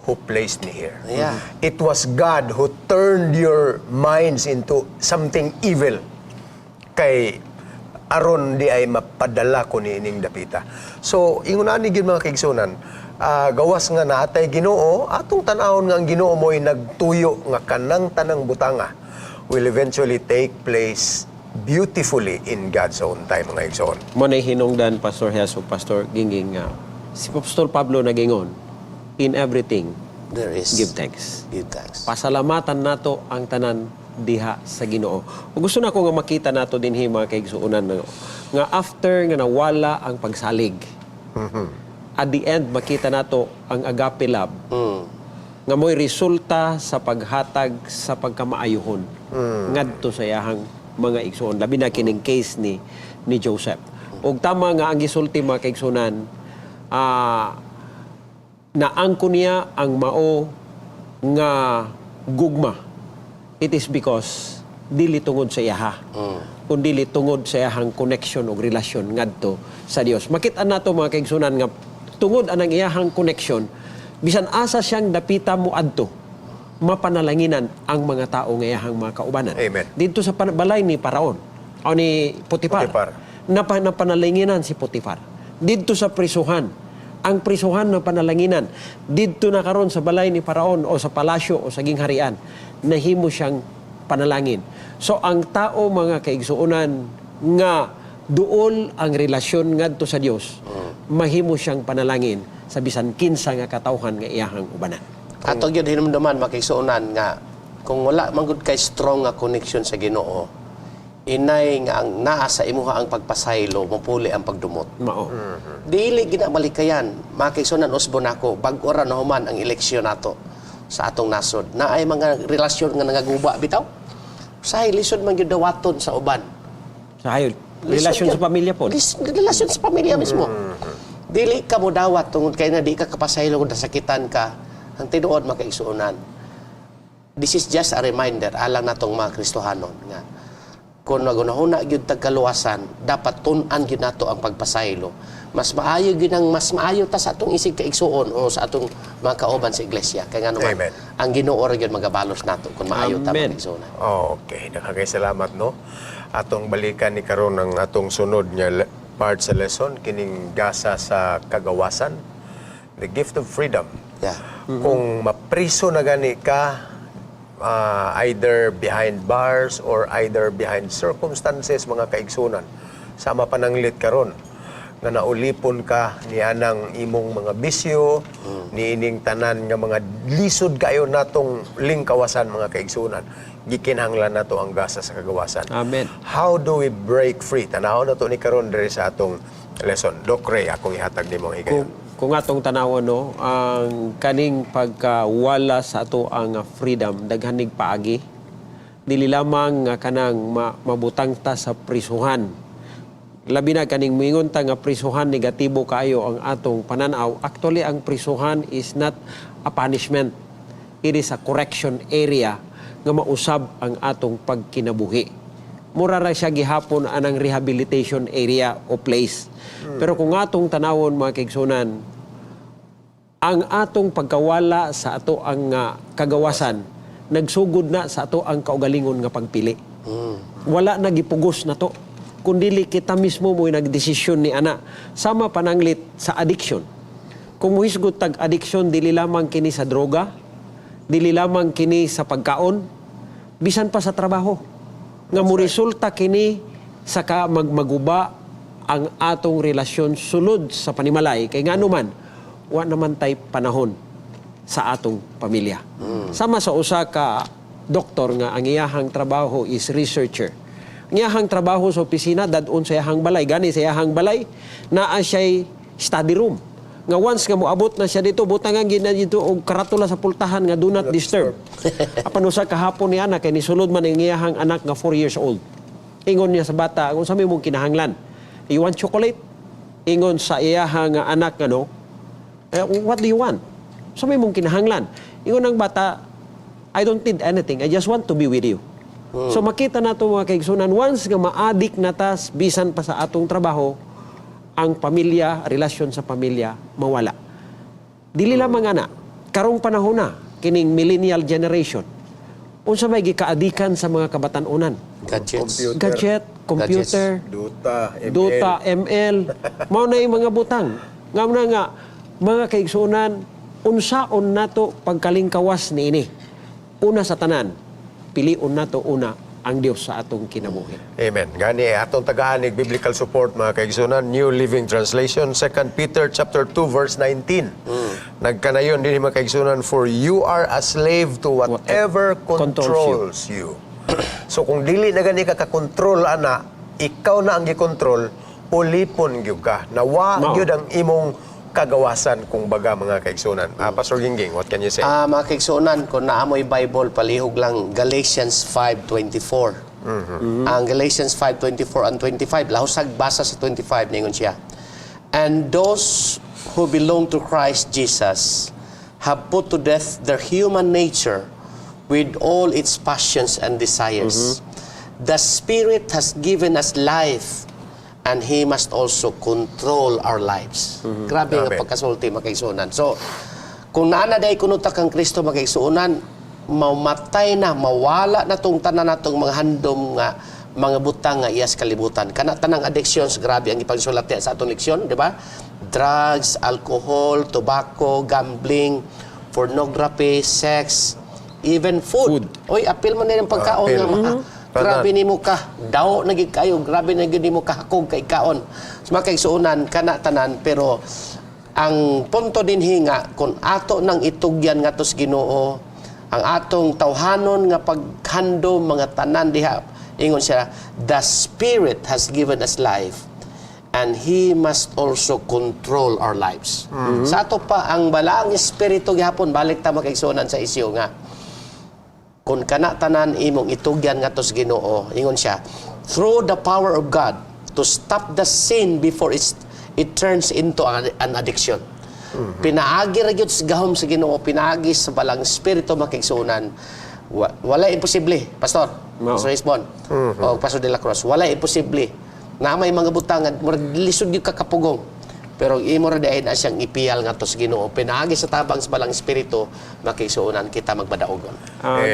who placed me here. Yeah. It was God who turned your minds into something evil. Kay aron di ay mapadala ko ni ining dapita. So, ingon ani gyud mga kaigsunan, gawas nga naatay Ginoo, atong tan-awon nga ang Ginoo mo'y nagtuyo nga kanang tanang butanga will eventually take place beautifully in God's own time, mga igsoon. Mo na hinungdan Pastor Hes o Pastor Gingging nga si Apostol Pablo nagingon, in everything There is give thanks. Give thanks. Pasalamatan nato ang tanan diha sa Ginoo. Ug gusto nako nga makita nato dinhi mga kaigsuonan nga after nga nawala ang pagsalig. At the end makita nato ang agape love nga mo'y resulta sa paghatag sa pagkamaayohon ngadto sa iyahang mga igsoon, labi na kining case ni Joseph. Ug tama nga ang gisulti mga kaigsunan, naangko niya ang mao nga gugma. It is because dili tungod sa iyaha, kundi dili tungod sa iyahang connection o relasyon ngadto sa Dios. Makita nato mga kaigsunan nga tungod anang iyahang connection, bisan asa siyang dapita mo adto, mapanalanginan ang mga tao nga iyahang mga kaubanan. Amen. Dito sa balay ni Paraon o ni Potifar, napanalanginan si Potifar. Dito sa prisuhan, ang prisuhan na panalanginan, dito na karon sa balay ni Paraon o sa palasyo o sa gingharian, nahimo siyang panalangin. So ang tao mga kaigsuonan nga duol ang relasyon ngadto sa Dios, mahimo siyang panalangin sa bisan kinsa nga katawhan nga iyahang ubanan. Ato gyud hinumduman makaigsuonan nga kung wala man gud kay strong nga connection sa Ginoo, inay nga ang naa sa imuha ang pagpasaylo, mapuli ang pagdumot. Mao. Dili ginabalikayan, makaigsuonan usbon ako bag-o ra na human ang eleksyon nato sa atong nasod. Naay mga relasyon nga nangaguba bitaw. Say lisod man gyud dawaton sa uban. Sa hayod, relasyon sa pamilya po. Relasyon sa pamilya mismo. Dili ka mo dawat tungod kay na di ka kapasaylo kung nasakitan ka. Ang tinuod makaigsuonan. This is just a reminder alang natong mga Kristohanon nga kung nagunahuna gyud tagkaluwasan, dapat tun-an gyud nato ang pagpasaylo. Mas maayo gyud mas maayo ta sa atong isig kaigsuon o sa atong mga kauban sa iglesia. Kay ngano man Amen. ang Ginoo ra gyud magabalos nato kung maayo ta Amen. makaigsuonan. Oh, okay. Nakakasalamat, no? Atong balikan ni karon ang atong sunod nga part sa lesson, kining gasa sa kagawasan, the gift of freedom. Yeah. Kung mapriso na gani ka, either behind bars or either behind circumstances, mga kaigsunan. Sama pananglit karon nga naulipon ka nianang imong mga bisyo, niining tanan nga mga lisod kayo natong lingkawasan, mga kaigsunan. Gikinahanglan nato ang gasa sa kagawasan. Amen. How do we break free? Tanaw na to ni karon diri sa atong lesson. Doc Ray, akong ihatag nimo ang higayon. Kung atong tanawon no, ang kaning pagkawala sa ato ang freedom daghanig paagi, dili lamang nga kanang mabutang ta sa prisuhan. Labi na kaning moingon ta nga prisuhan negatibo kaayo ang atong pananaw. Actually ang prisuhan is not a punishment. It is a correction area nga mausab ang atong pagkinabuhi. Mura ra siya gihapon anang rehabilitation area o place. Pero kung atong tanawon mga kaigsunan, ang atong pagkawala sa ato ang kagawasan nagsugod na sa ato ang kaugalingon nga pagpili. Wala na gipugos na to. Kundili kita mismo mo'y nagdesisyon ni ana. Sama pananglit sa addiction. Kung muhisgot tag addiction, dili lamang kini sa droga, dili lamang kini sa pagkaon, bisan pa sa trabaho. Nga mo resulta kini sa magmaguba ang atong relasyon sulod sa panimalay. Kay nga naman, wa naman tay panahon sa atong pamilya. Sama sa usa ka doktor nga ang iyahang trabaho is researcher. Ang iyahang trabaho sa opisina dadon sa iyahang balay. Gani sa iyahang balay, naa siya'y study room. Nga once nga moabot na siya dito, butangan gina dito og karatula sa pultahan nga do not disturb. Apan usa kahapon ni anak kay nisulod man ang iyahang anak nga 4 years old. Ingon niya sa bata, kung sa mong kinahanglan, you want chocolate? Ingon sa iyahang anak ano, what do you want? Sa mong kinahanglan. Ingon ng bata, I don't need anything. I just want to be with you. So makita nato mga kaigsunan, once nga ma-addict na tas bisan pa sa atong trabaho, ang pamilya, relasyon sa pamilya, mawala. Dili lamang ana, karong panahon na, kining millennial generation, unsa may gikaadikan sa mga kabatan-unan. Gadgets. Gadget, computer, Dota, ML, mao na yung mga butang. Nga mga kaigsunan, unsaon nato pagkalingkawas niini. Una sa tanan, piliun nato una ang Dios sa atong kinabuhi. Amen. Gani atong tagahanig biblical support, mga kaigsunan, New Living Translation, 2 Peter chapter 2 verse 19. Nagkanayon din mga kaigsunan, for you are a slave to whatever controls you. So kung dili na gani ka kakontrol ana, ikaw na ang gikontrol, ulipon gyud ka. Nawa gyud ang imong kagawasan kung baga, mga kaigsunan. Pastor Gingging, what can you say? Mga kaigsunan, kung naamoy Bible, palihog lang Galatians 5:24. Ang Galatians 5:24 and 25, lahusag basa sa 25, ningon siya. And those who belong to Christ Jesus have put to death their human nature with all its passions and desires. The Spirit has given us life, and He must also control our lives. Grabe nga Amen. pagkasulti, makaigsunan. So, kung naanaday kunutak ang Kristo, makaigsunan, mamatay na, mawala na tong tanan natong mga handom nga, mga butang nga iyas kalibutan. Kana tanang addictions, grabe ang ipagsulat niya sa atong leksyon, di ba? Drugs, alcohol, tobacco, gambling, pornography, sex, even food. Oy, apil man na ng pagkaon Apil. nga, grabe ni mo ka, daw nagig kayo, grabe na ni mo kahakog kay kaon. So makaigsuunan, kana tanan, pero ang punto din hinga, kung ato nang itugyan nga tos Ginoo, ang atong tawhanon nga paghandom mga tanan diha, ingon siya, the Spirit has given us life, and He must also control our lives. Sa ato pa, ang balaang espiritu gihapon, balik ta makaigsuunan sa isyu nga, kung kana tanan imong itugyan nga tos Ginoo, ingon siya, through the power of God to stop the sin before it turns into an addiction. Pinaagi ra gyud sa gahom sa Ginoo, pinaagi sa balang espiritu makigsunan. Wala imposible, pastor. No. Pastor Isbon. O Pastor De La Cruz, wala imposible. Na may mga butangan, murag lisod gyud ka kapugong. Pero imo ra dayon na siyang ipiyal nga tos Ginoo, pinaagi sa tabang sa balang espiritu, makigsuunan kita magbadaogon.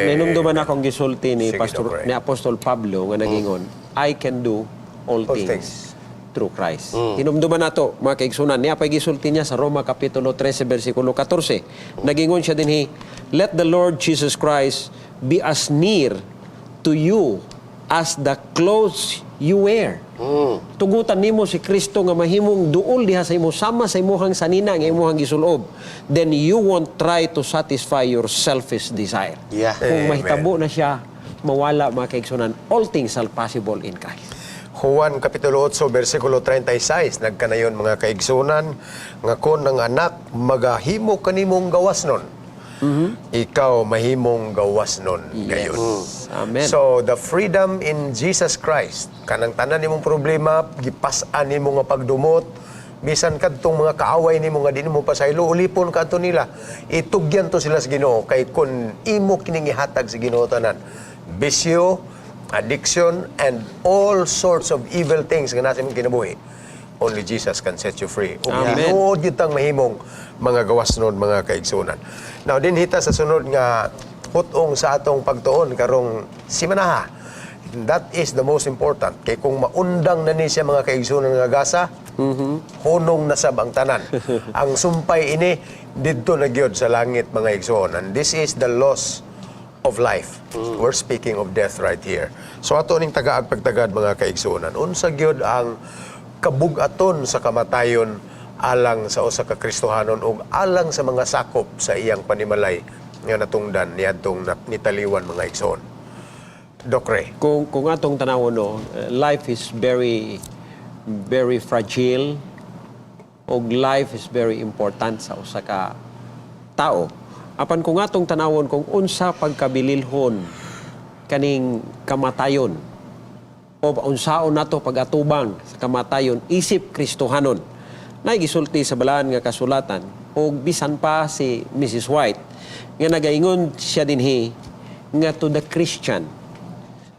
Minumduman akong gisulti ni Sige, Pastor Dr. Ray. ni Apostol Pablo nga nagingon, I can do all All things things. through Christ. Hinumduman nato mga kaigsunan niya pay gisulti niya sa Roma kapitulo 13 bersikulo 14. Nagingon siya dinhi, let the Lord Jesus Christ be as near to you as the clothes you wear. Tugutan nimo si Kristo nga mahimong duol diha sa imo sama sa imuhang sanina nga imuhang gisulob, then you won't try to satisfy your selfish desire. Yeah. Kung Amen. mahitabo na siya, mawala mga kaigsunan, all things are possible in Christ. Juan Kapitulo 8, versikulo 36, nagkanayon mga kaigsunan, nga kon ang anak magahimo kanimong gawas nun, ikaw mahimong gawas nun gayon. Amen. So, the freedom in Jesus Christ, kanang tanan nimong problema, gipas-an nimo nga pagdumot, bisan kadtong mga kaaway nimo nga di mo pasaylo, ulipon kadto nila. Itugyan to sila sa Ginoo kay kun imo kining ihatag sa Ginoo tanan. Bisyo, addiction, and all sorts of evil things nga nasa imong kinabuhi. Only Jesus can set you free. O Amen. hinuod yun tang mahimong mga gawas nun, mga kaigsunan. Now, din hita sa sunod nga hutong sa atong pagtuon karong simanaha. That is the most important. Kay kung maundang na ni siya mga kaigsunan nga gasa, hunong nasab ang tanan. Ang sumpay ini, didto na gyud sa langit mga igsoon. And this is the loss of life. We're speaking of death right here. So ato ning tagaag pagtagad mga kaigsunan. Unsa gyud ang kabugaton sa kamatayon alang sa usa ka Kristohanon ug alang sa mga sakop sa iyang panimalay nga natungdan niadtong nitaliwan mga igsoon. Doc Ray. Kung atong tanawon no, life is very fragile og life is very important sa usa ka tao. Apan kung atong tanawon kung unsa pagkabililhon kaning kamatayon o unsaon nato pagatubang sa kamatayon isip Kristohanon. Nay gisulti sa balaan nga kasulatan o bisan pa si Mrs. White nga nagaingon siya dinhi nga to the Christian,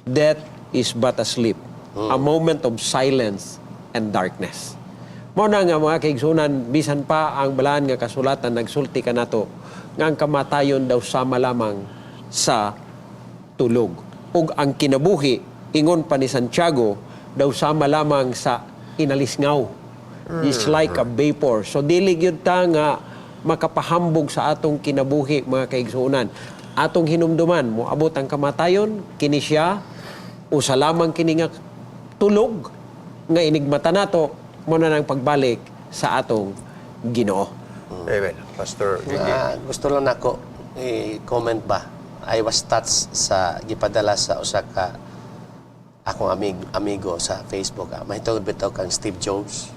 death is but a sleep, a moment of silence and darkness. Mao na nga mga kaigsunan, bisan pa ang balaan nga kasulatan nagsulti ka nato nga ang kamatayon daw sama lamang sa tulog. Ug ang kinabuhi, ingon pa ni Santiago, daw sama lamang sa inalisngaw. It's like a vapor. So dili gyud ta nga makapahambog sa atong kinabuhi mga kaigsunan. Atong hinumduman, moabot ang kamatayon, kini siya, usa lamang kini nga tulog nga inigmata nato mo na nang pagbalik sa atong Ginoo. Amen. Pastor Gigi. Gusto lang nako i-comment ba. I was touched sa gipadala sa usa ka akong amigo sa Facebook. Mahitungod bitaw kang Steve Jobs.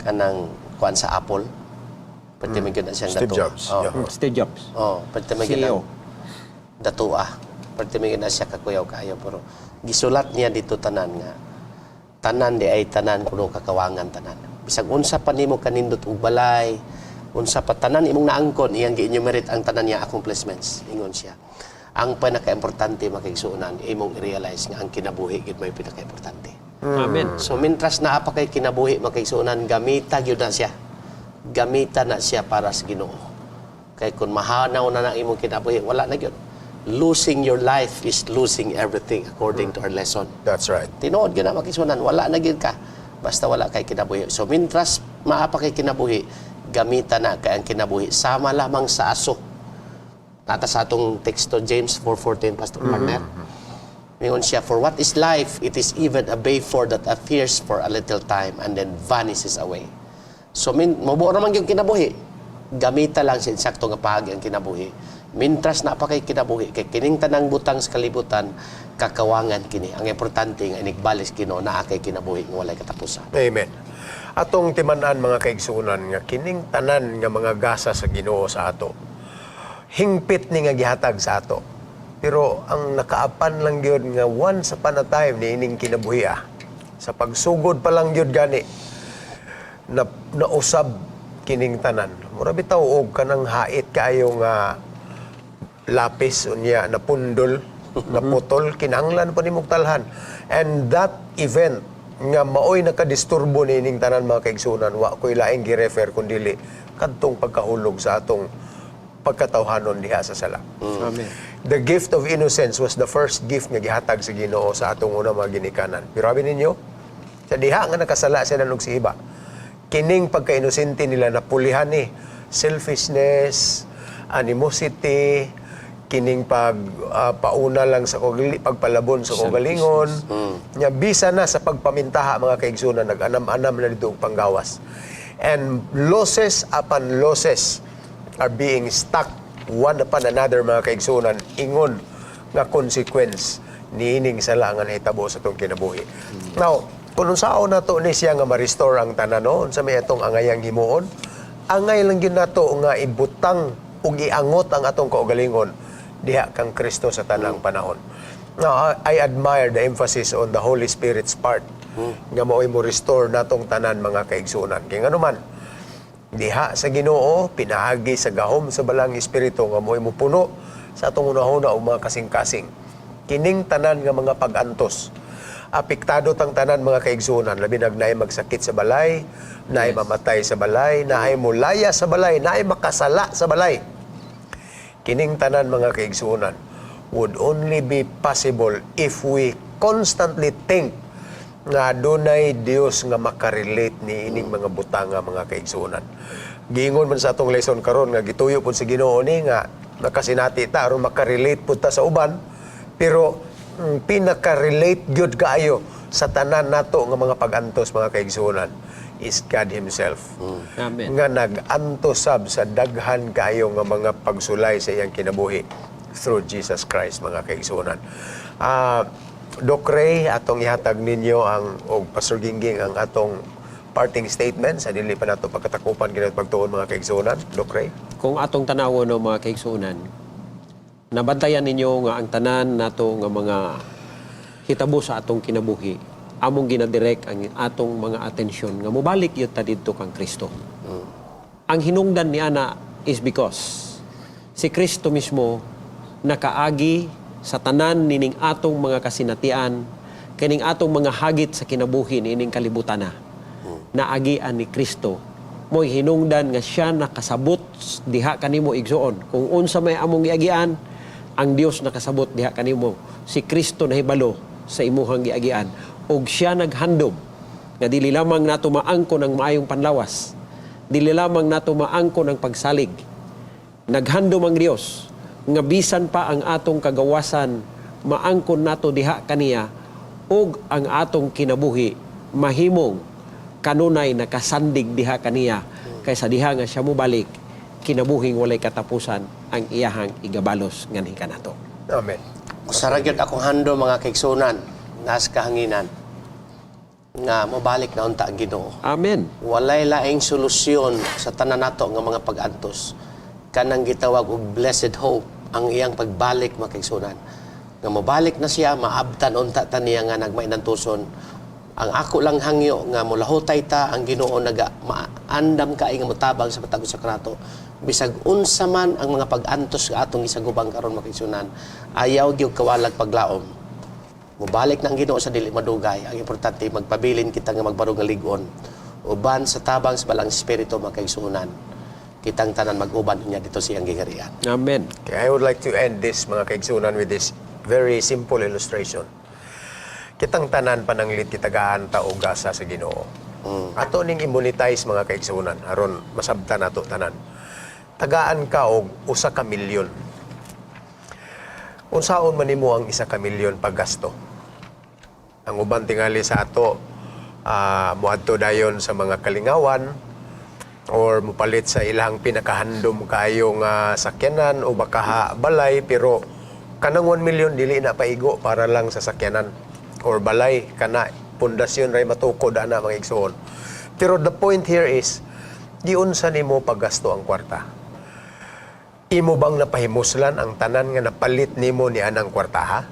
Kanang kuan sa Apple. Pwede may ganda siyang Steve datua. Jobs. Oh. Yeah. Steve Jobs. Pwede may CEO. ganda datua. Pwede may ganda siya kakuyaw kayo. Pero gisulat niya dito tanan nga. Tanan di ay tanan kuno kakawangan tanan. Bisag unsa pa nimo kanindot og balay, unsa pa tanan imong naangkon, iyang gi-enumerate ang tanan niya accomplishments, ingon siya. Ang pinaka-importante makigsuonan, imong i-realize nga ang kinabuhi gid may pinaka-importante. Amen. So mintras naa pa kay kinabuhi makigsuonan, gamita gyud na siya. Gamita na siya para sa Ginoo. Kay kun mahanaw na ang imong kinabuhi, wala na gyud. Losing your life is losing everything according to our lesson. That's right. Tinuod gyud na makigsuonan, wala na gyud ka. Basta wala kay kinabuhi. So mintras maapa kay kinabuhi, gamita na kay ang kinabuhi sama lamang sa aso. Nata sa atong teksto James 4:14 Pastor Partner. Mingon siya, for what is life? It is even a vapor that appears for a little time and then vanishes away. So mabuo naman yung kinabuhi. Gamita lang sa insakto nga pahagi ang kinabuhi. Mintras na pa kay kinabuhi, kay kining tanang butang sa kalibutan, kakawangan kini. Ang importante nga inigbalis Ginoo naa kay kinabuhi nga walay katapusan. Amen. Atong timan-an mga kaigsunan nga kining tanan nga mga gasa sa Ginoo sa ato. Hingpit ni nga gihatag sa ato. Pero ang nakaapan lang gyud nga once upon a time ni ining kinabuhi sa pagsugod pa lang gyud gani na nausab kining tanan. Mura bitaw og kanang hait kaayo nga lapis unya na pundol na putol kinahanglan pa nimong talhan. And that event nga maoy nakadisturbo ni ining tanan mga kaigsunan, wa ko'y laing gi-refer kundili kadtong pagkahulog sa atong pagkatawhanon diha sa sala. Amen. The gift of innocence was the first gift nga gihatag sa Ginoo sa atong una mga ginikanan. Pero sabi ninyo, sa diha nga nakasala siya nanog si iba. Kining pagka-inosente nila napulihan ni selfishness, animosity, kining pauna lang sa pagpalabon sa kagalingon, nya bisa na sa pagpamintaha mga kaigsunan, nag-anam-anam na dito og panggawas. And losses upon losses are being stacked one upon another mga kaigsunan, ingon nga consequence niining sala nga nahitabo sa itong kinabuhi. Now, kung saan na to ni siya nga ma-restore ang tanan noon sa may atong angayang himuon, angay lang yun na to nga ibutang ug iangot ang atong kaugalingon diha kang Kristo sa tanang panahon. Now, I admire the emphasis on the Holy Spirit's part nga mao'y mo restore natong tanan mga kaigsunan. Kaya nga naman, diha sa Ginoo pinahagi sa gahom sa balang espiritu nga mo'y mo puno sa atong unahuna o mga kasing-kasing. Kining tanan nga mga pag-antos. Apektado tang tanan mga kaigsunan, labi nagnay magsakit sa balay, naay mamatay sa balay, naay mulaya sa balay, naay makasala sa balay. Kining tanan mga kaigsunan would only be possible if we constantly think nga dunay Dios nga makarelate ni ining mga butanga mga kaigsunan. Giingon man sa atong lesson karon nga gituyo pud sa Ginoo ni nga nakasinati ta aron makarelate pud ta sa uban, pero pinaka-relate gyud kaayo sa tanan nato nga mga pag-antos mga kaigsunan is God Himself. Amen. Nga nag-antosab sa daghan kaayo nga mga pagsulay sa iyang kinabuhi through Jesus Christ mga kaigsunan. Doc Ray, atong ihatag ninyo ang og Pastor Gingging ang atong parting statement sa dili pa nato pagkatakupan kinat pagtuon mga kaigsunan. Doc Ray. Kung atong tanawon no mga kaigsunan, nabantayan ninyo nga ang tanan nato nga mga hitabo sa atong kinabuhi, among ginadirect ang atong mga atensyon nga mobalik yun ta didto kang Kristo. Ang hinungdan ni ana is because si Kristo mismo nakaagi sa tanan nining atong mga kasinatian, kining atong mga hagit sa kinabuhi nining kalibutan na. Naagian ni Kristo mo'y hinungdan nga siya nakasabot diha kanimo igsuon. Kung unsa may among giagian, ang Dios nakasabot diha kanimo. Si Kristo nahibalo sa imuhang giagian ug siya naghandom nga dili lamang nato maangko ng maayong panlawas, dili lamang nato maangko ng pagsalig. Naghandom ang Dios nga bisan pa ang atong kagawasan maangkon nato diha kaniya ug ang atong kinabuhi mahimong kanunay nakasandig diha kaniya kaysa diha nga siya mobalik kinabuhing walay katapusan ang iyahang igabalos nganhi kanato. Amen. Usara gyud akong hando mga kaigsunan nas kahanginan nga mobalik na unta ang Ginoo. Amen. Walay laing solusyon sa tanan nato nga mga pag-antos. Kanang gitawag og blessed hope ang iyang pagbalik mga kaigsunan. Nga mobalik na siya, maabtan unta ta niya nga nagmainantuson. Ang ako lang hangyo nga mulahutay ta ang Ginoo naga maandam kay nga mutabang sa patagos sa kanato. Bisag unsa man ang mga pag-antos nga atong isagubang karon mga kaigsunan, ayaw gyud kawalag paglaom. Mubalik na ang Ginoo sa dili madugay. Ang importante magpabilin kita nga magbarog nga lig-on. Uban sa tabang sa balang espiritu mga kaigsunan. Kitang tanan mag-uban niya dito siyang gingarian. Amen. Okay, I would like to end this mga kaigsunan with this very simple illustration. Kitang tanan pananglit kitagaan ta og gasa sa Ginoo. Ato ning immonetize mga kaigsunan aron masabtan nato tanan. Tagaan ka og 1 ka milyon. Unsaon man nimo ang 1 ka milyon paggasto? Ang uban tingali sa ato moadto dayon sa mga kalingawan or mupalit sa ilang pinakahandom kayo nga sakyanan o baka balay, pero kanang 1 milyon dili na paigo para lang sa sakyanan or balay kana pundasyon ray matukod ana mga igsoon. Pero the point here is giunsa nimo paggasto ang kwarta. Imo bang napahimuslan ang tanan nga napalit nimo ni anang kwartaha?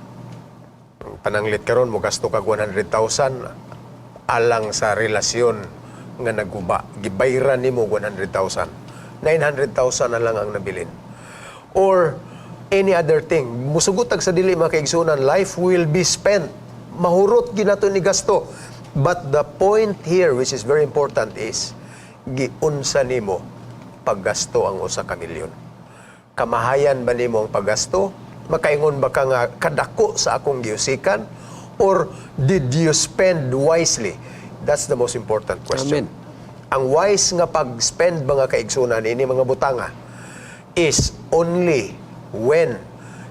Ang pananglit karon mo gasto kag 100,000 alang sa relasyon nga naguba. Gibayran nimo 100,000. 900,000 na lang ang nabilin. Or any other thing. Musugutag sa dili mga kaigsunan, life will be spent. Mahurot ginato ni gasto. But the point here, which is very important, is giunsa nimo paggasto ang 1 ka milyon. Kamahayan ba nimo ang paggasto? Makaingon ba ka nga kadako sa akong giusikan? Or did you spend wisely? That's the most important question. Amen. Ang wise nga pag-spend mga kaigsunan ini mga butanga is only when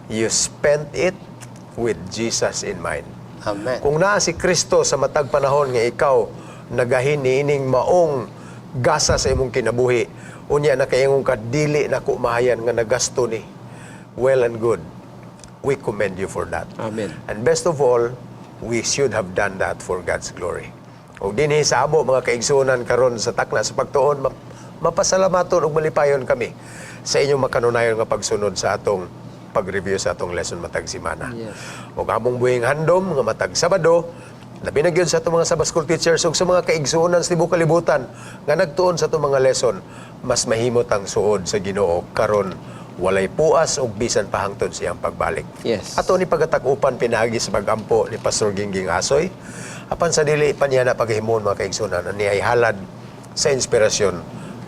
you spent it with Jesus in mind. Amen. Kung naa si Kristo sa matag panahon nga ikaw nagahin niining maong gasa sa imong kinabuhi, unya na kayong kadili na kumahayan nga nagasto ni. Well and good. We commend you for that. Amen. And best of all, we should have done that for God's glory. O dinhi sa amo mga kaigsunan karon sa takna sa pagtuon, mapasalamaton ug malipayon kami sa inyong makanunayon nga pagsunod sa atong pag-review sa atong lesson matag semana. Yes. O among buhing handom nga matag Sabado, labi na gyud sa atong mga Sabbath school teachers ug sa mga kaigsuonan sa tibuok kalibutan nga nagtuon sa atong mga lesson, mas mahimot ang suod sa Ginoo karon walay puas ug bisan pa hangtod siyang pagbalik. Yes. Ato ni pagkatakupan pinagi sa pagampo ni Pastor Gingging Asoy, apan sa dili pa niya na paghimon mga kaigsunan ani ay halad sa inspirasyon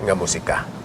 nga musika.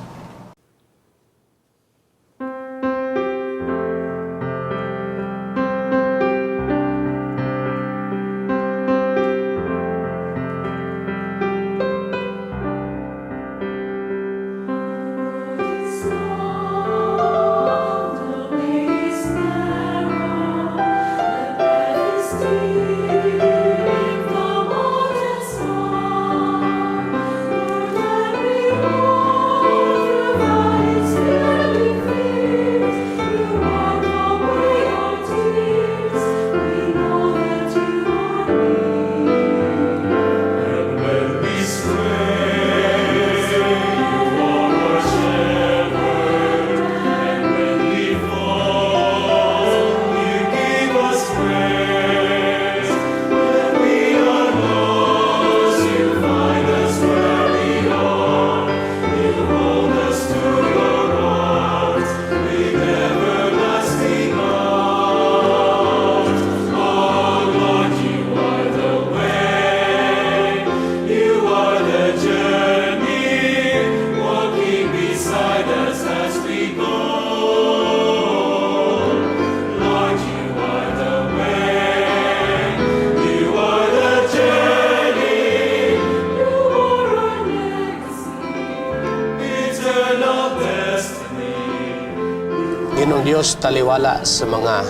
Ginoong Diyos, taliwala sa mga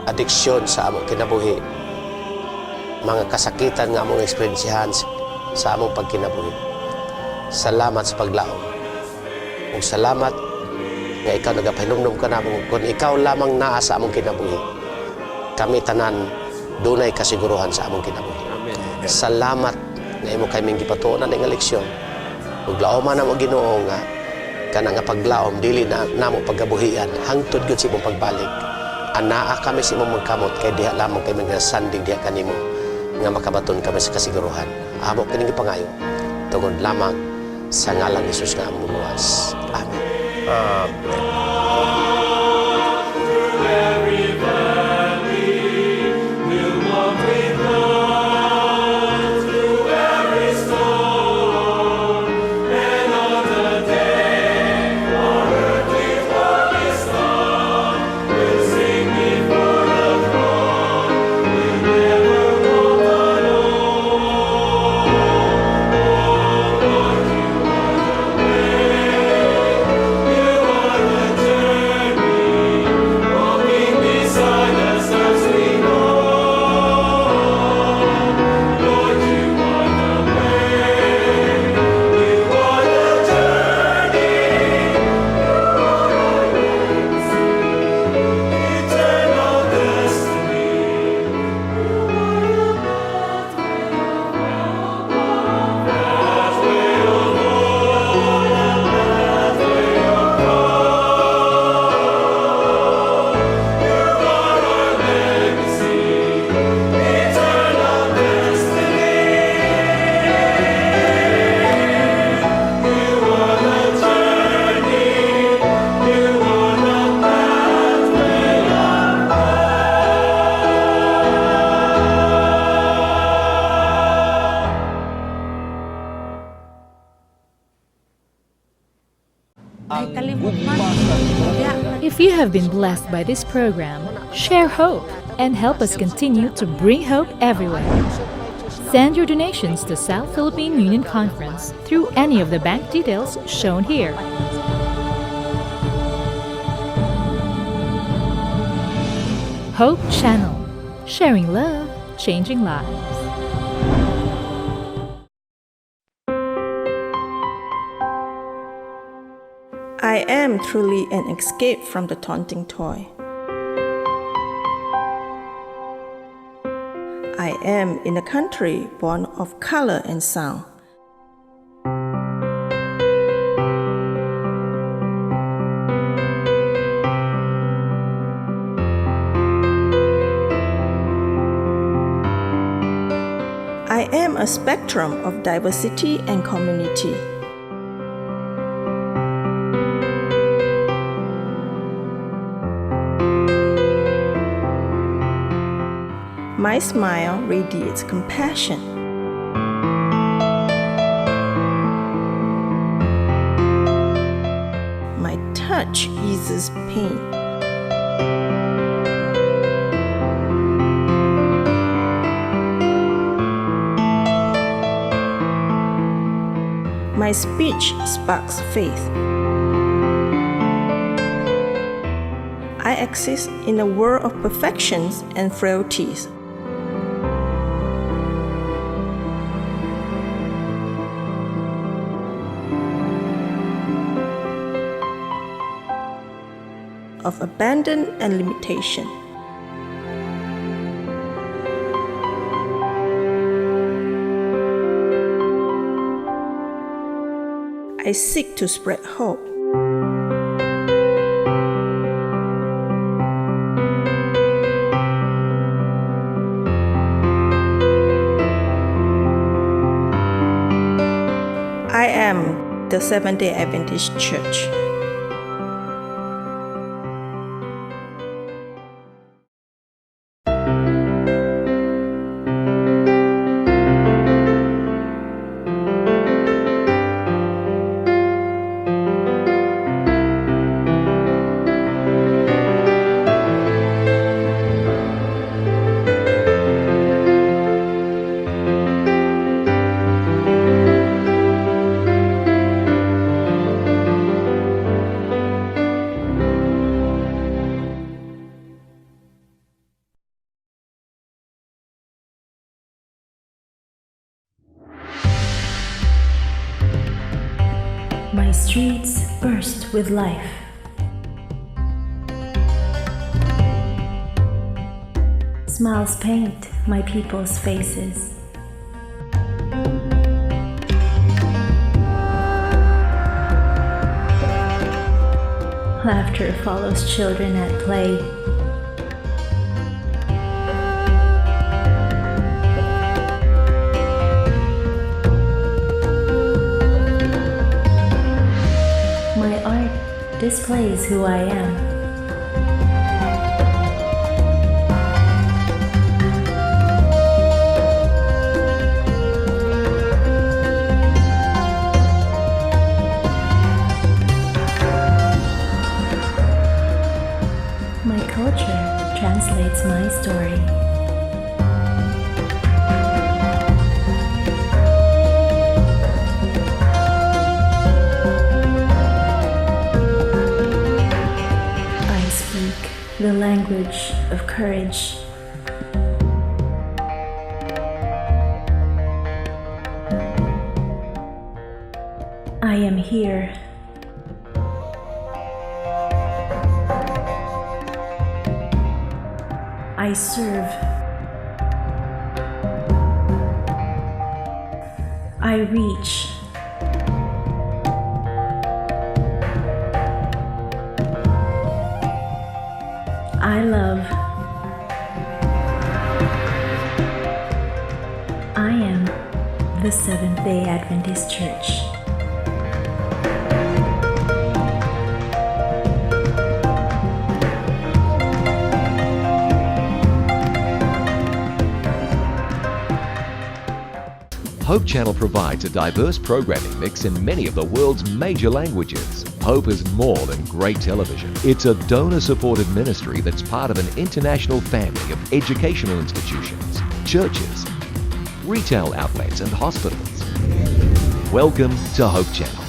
adiksyon sa among kinabuhi, mga kasakitan nga among eksperyensyahan sa among pagkinabuhi. Salamat sa paglaom. Ug salamat nga ikaw nagapahinumdum ka namo kung ikaw lamang naa sa among kinabuhi. Kami tanan dunay kasiguruhan sa among kinabuhi. Amen. Salamat nga imo kay ming gipatuonan ning leksyon. Ug laoman namo Ginoo nga kana nga paglaom dili na namo paggabuhian hangtod gyud sa imong pagbalik. Anaa kami sa imong magkamot kay diha lamang kay mangasandig diha kanimo nga makabaton kami sa kasiguruhan. Amo kining gipangayo tungod lamang sa ngalan ni Jesus nga among luwas. Amen. If you have been blessed by this program, share hope and help us continue to bring hope everywhere. Send your donations to South Philippine Union Conference through any of the bank details shown here. Hope Channel, sharing love, changing lives. I am truly an escape from the taunting toy. I am in a country born of color and sound. I am a spectrum of diversity and community. My smile radiates compassion. My touch eases pain. My speech sparks faith. I exist in a world of perfections and frailties. Of abandon and limitation. I seek to spread hope. I am the Seventh-day Adventist Church. My streets burst with life. Smiles paint my people's faces. Laughter follows children at play. My art displays who I am. My culture translates my story. I speak the language of courage. I am here. I serve. I reach. I love. I am the Seventh-day Adventist Church. Hope Channel provides a diverse programming mix in many of the world's major languages. Hope is more than great television. It's a donor-supported ministry that's part of an international family of educational institutions, churches, retail outlets and hospitals. Welcome to Hope Channel.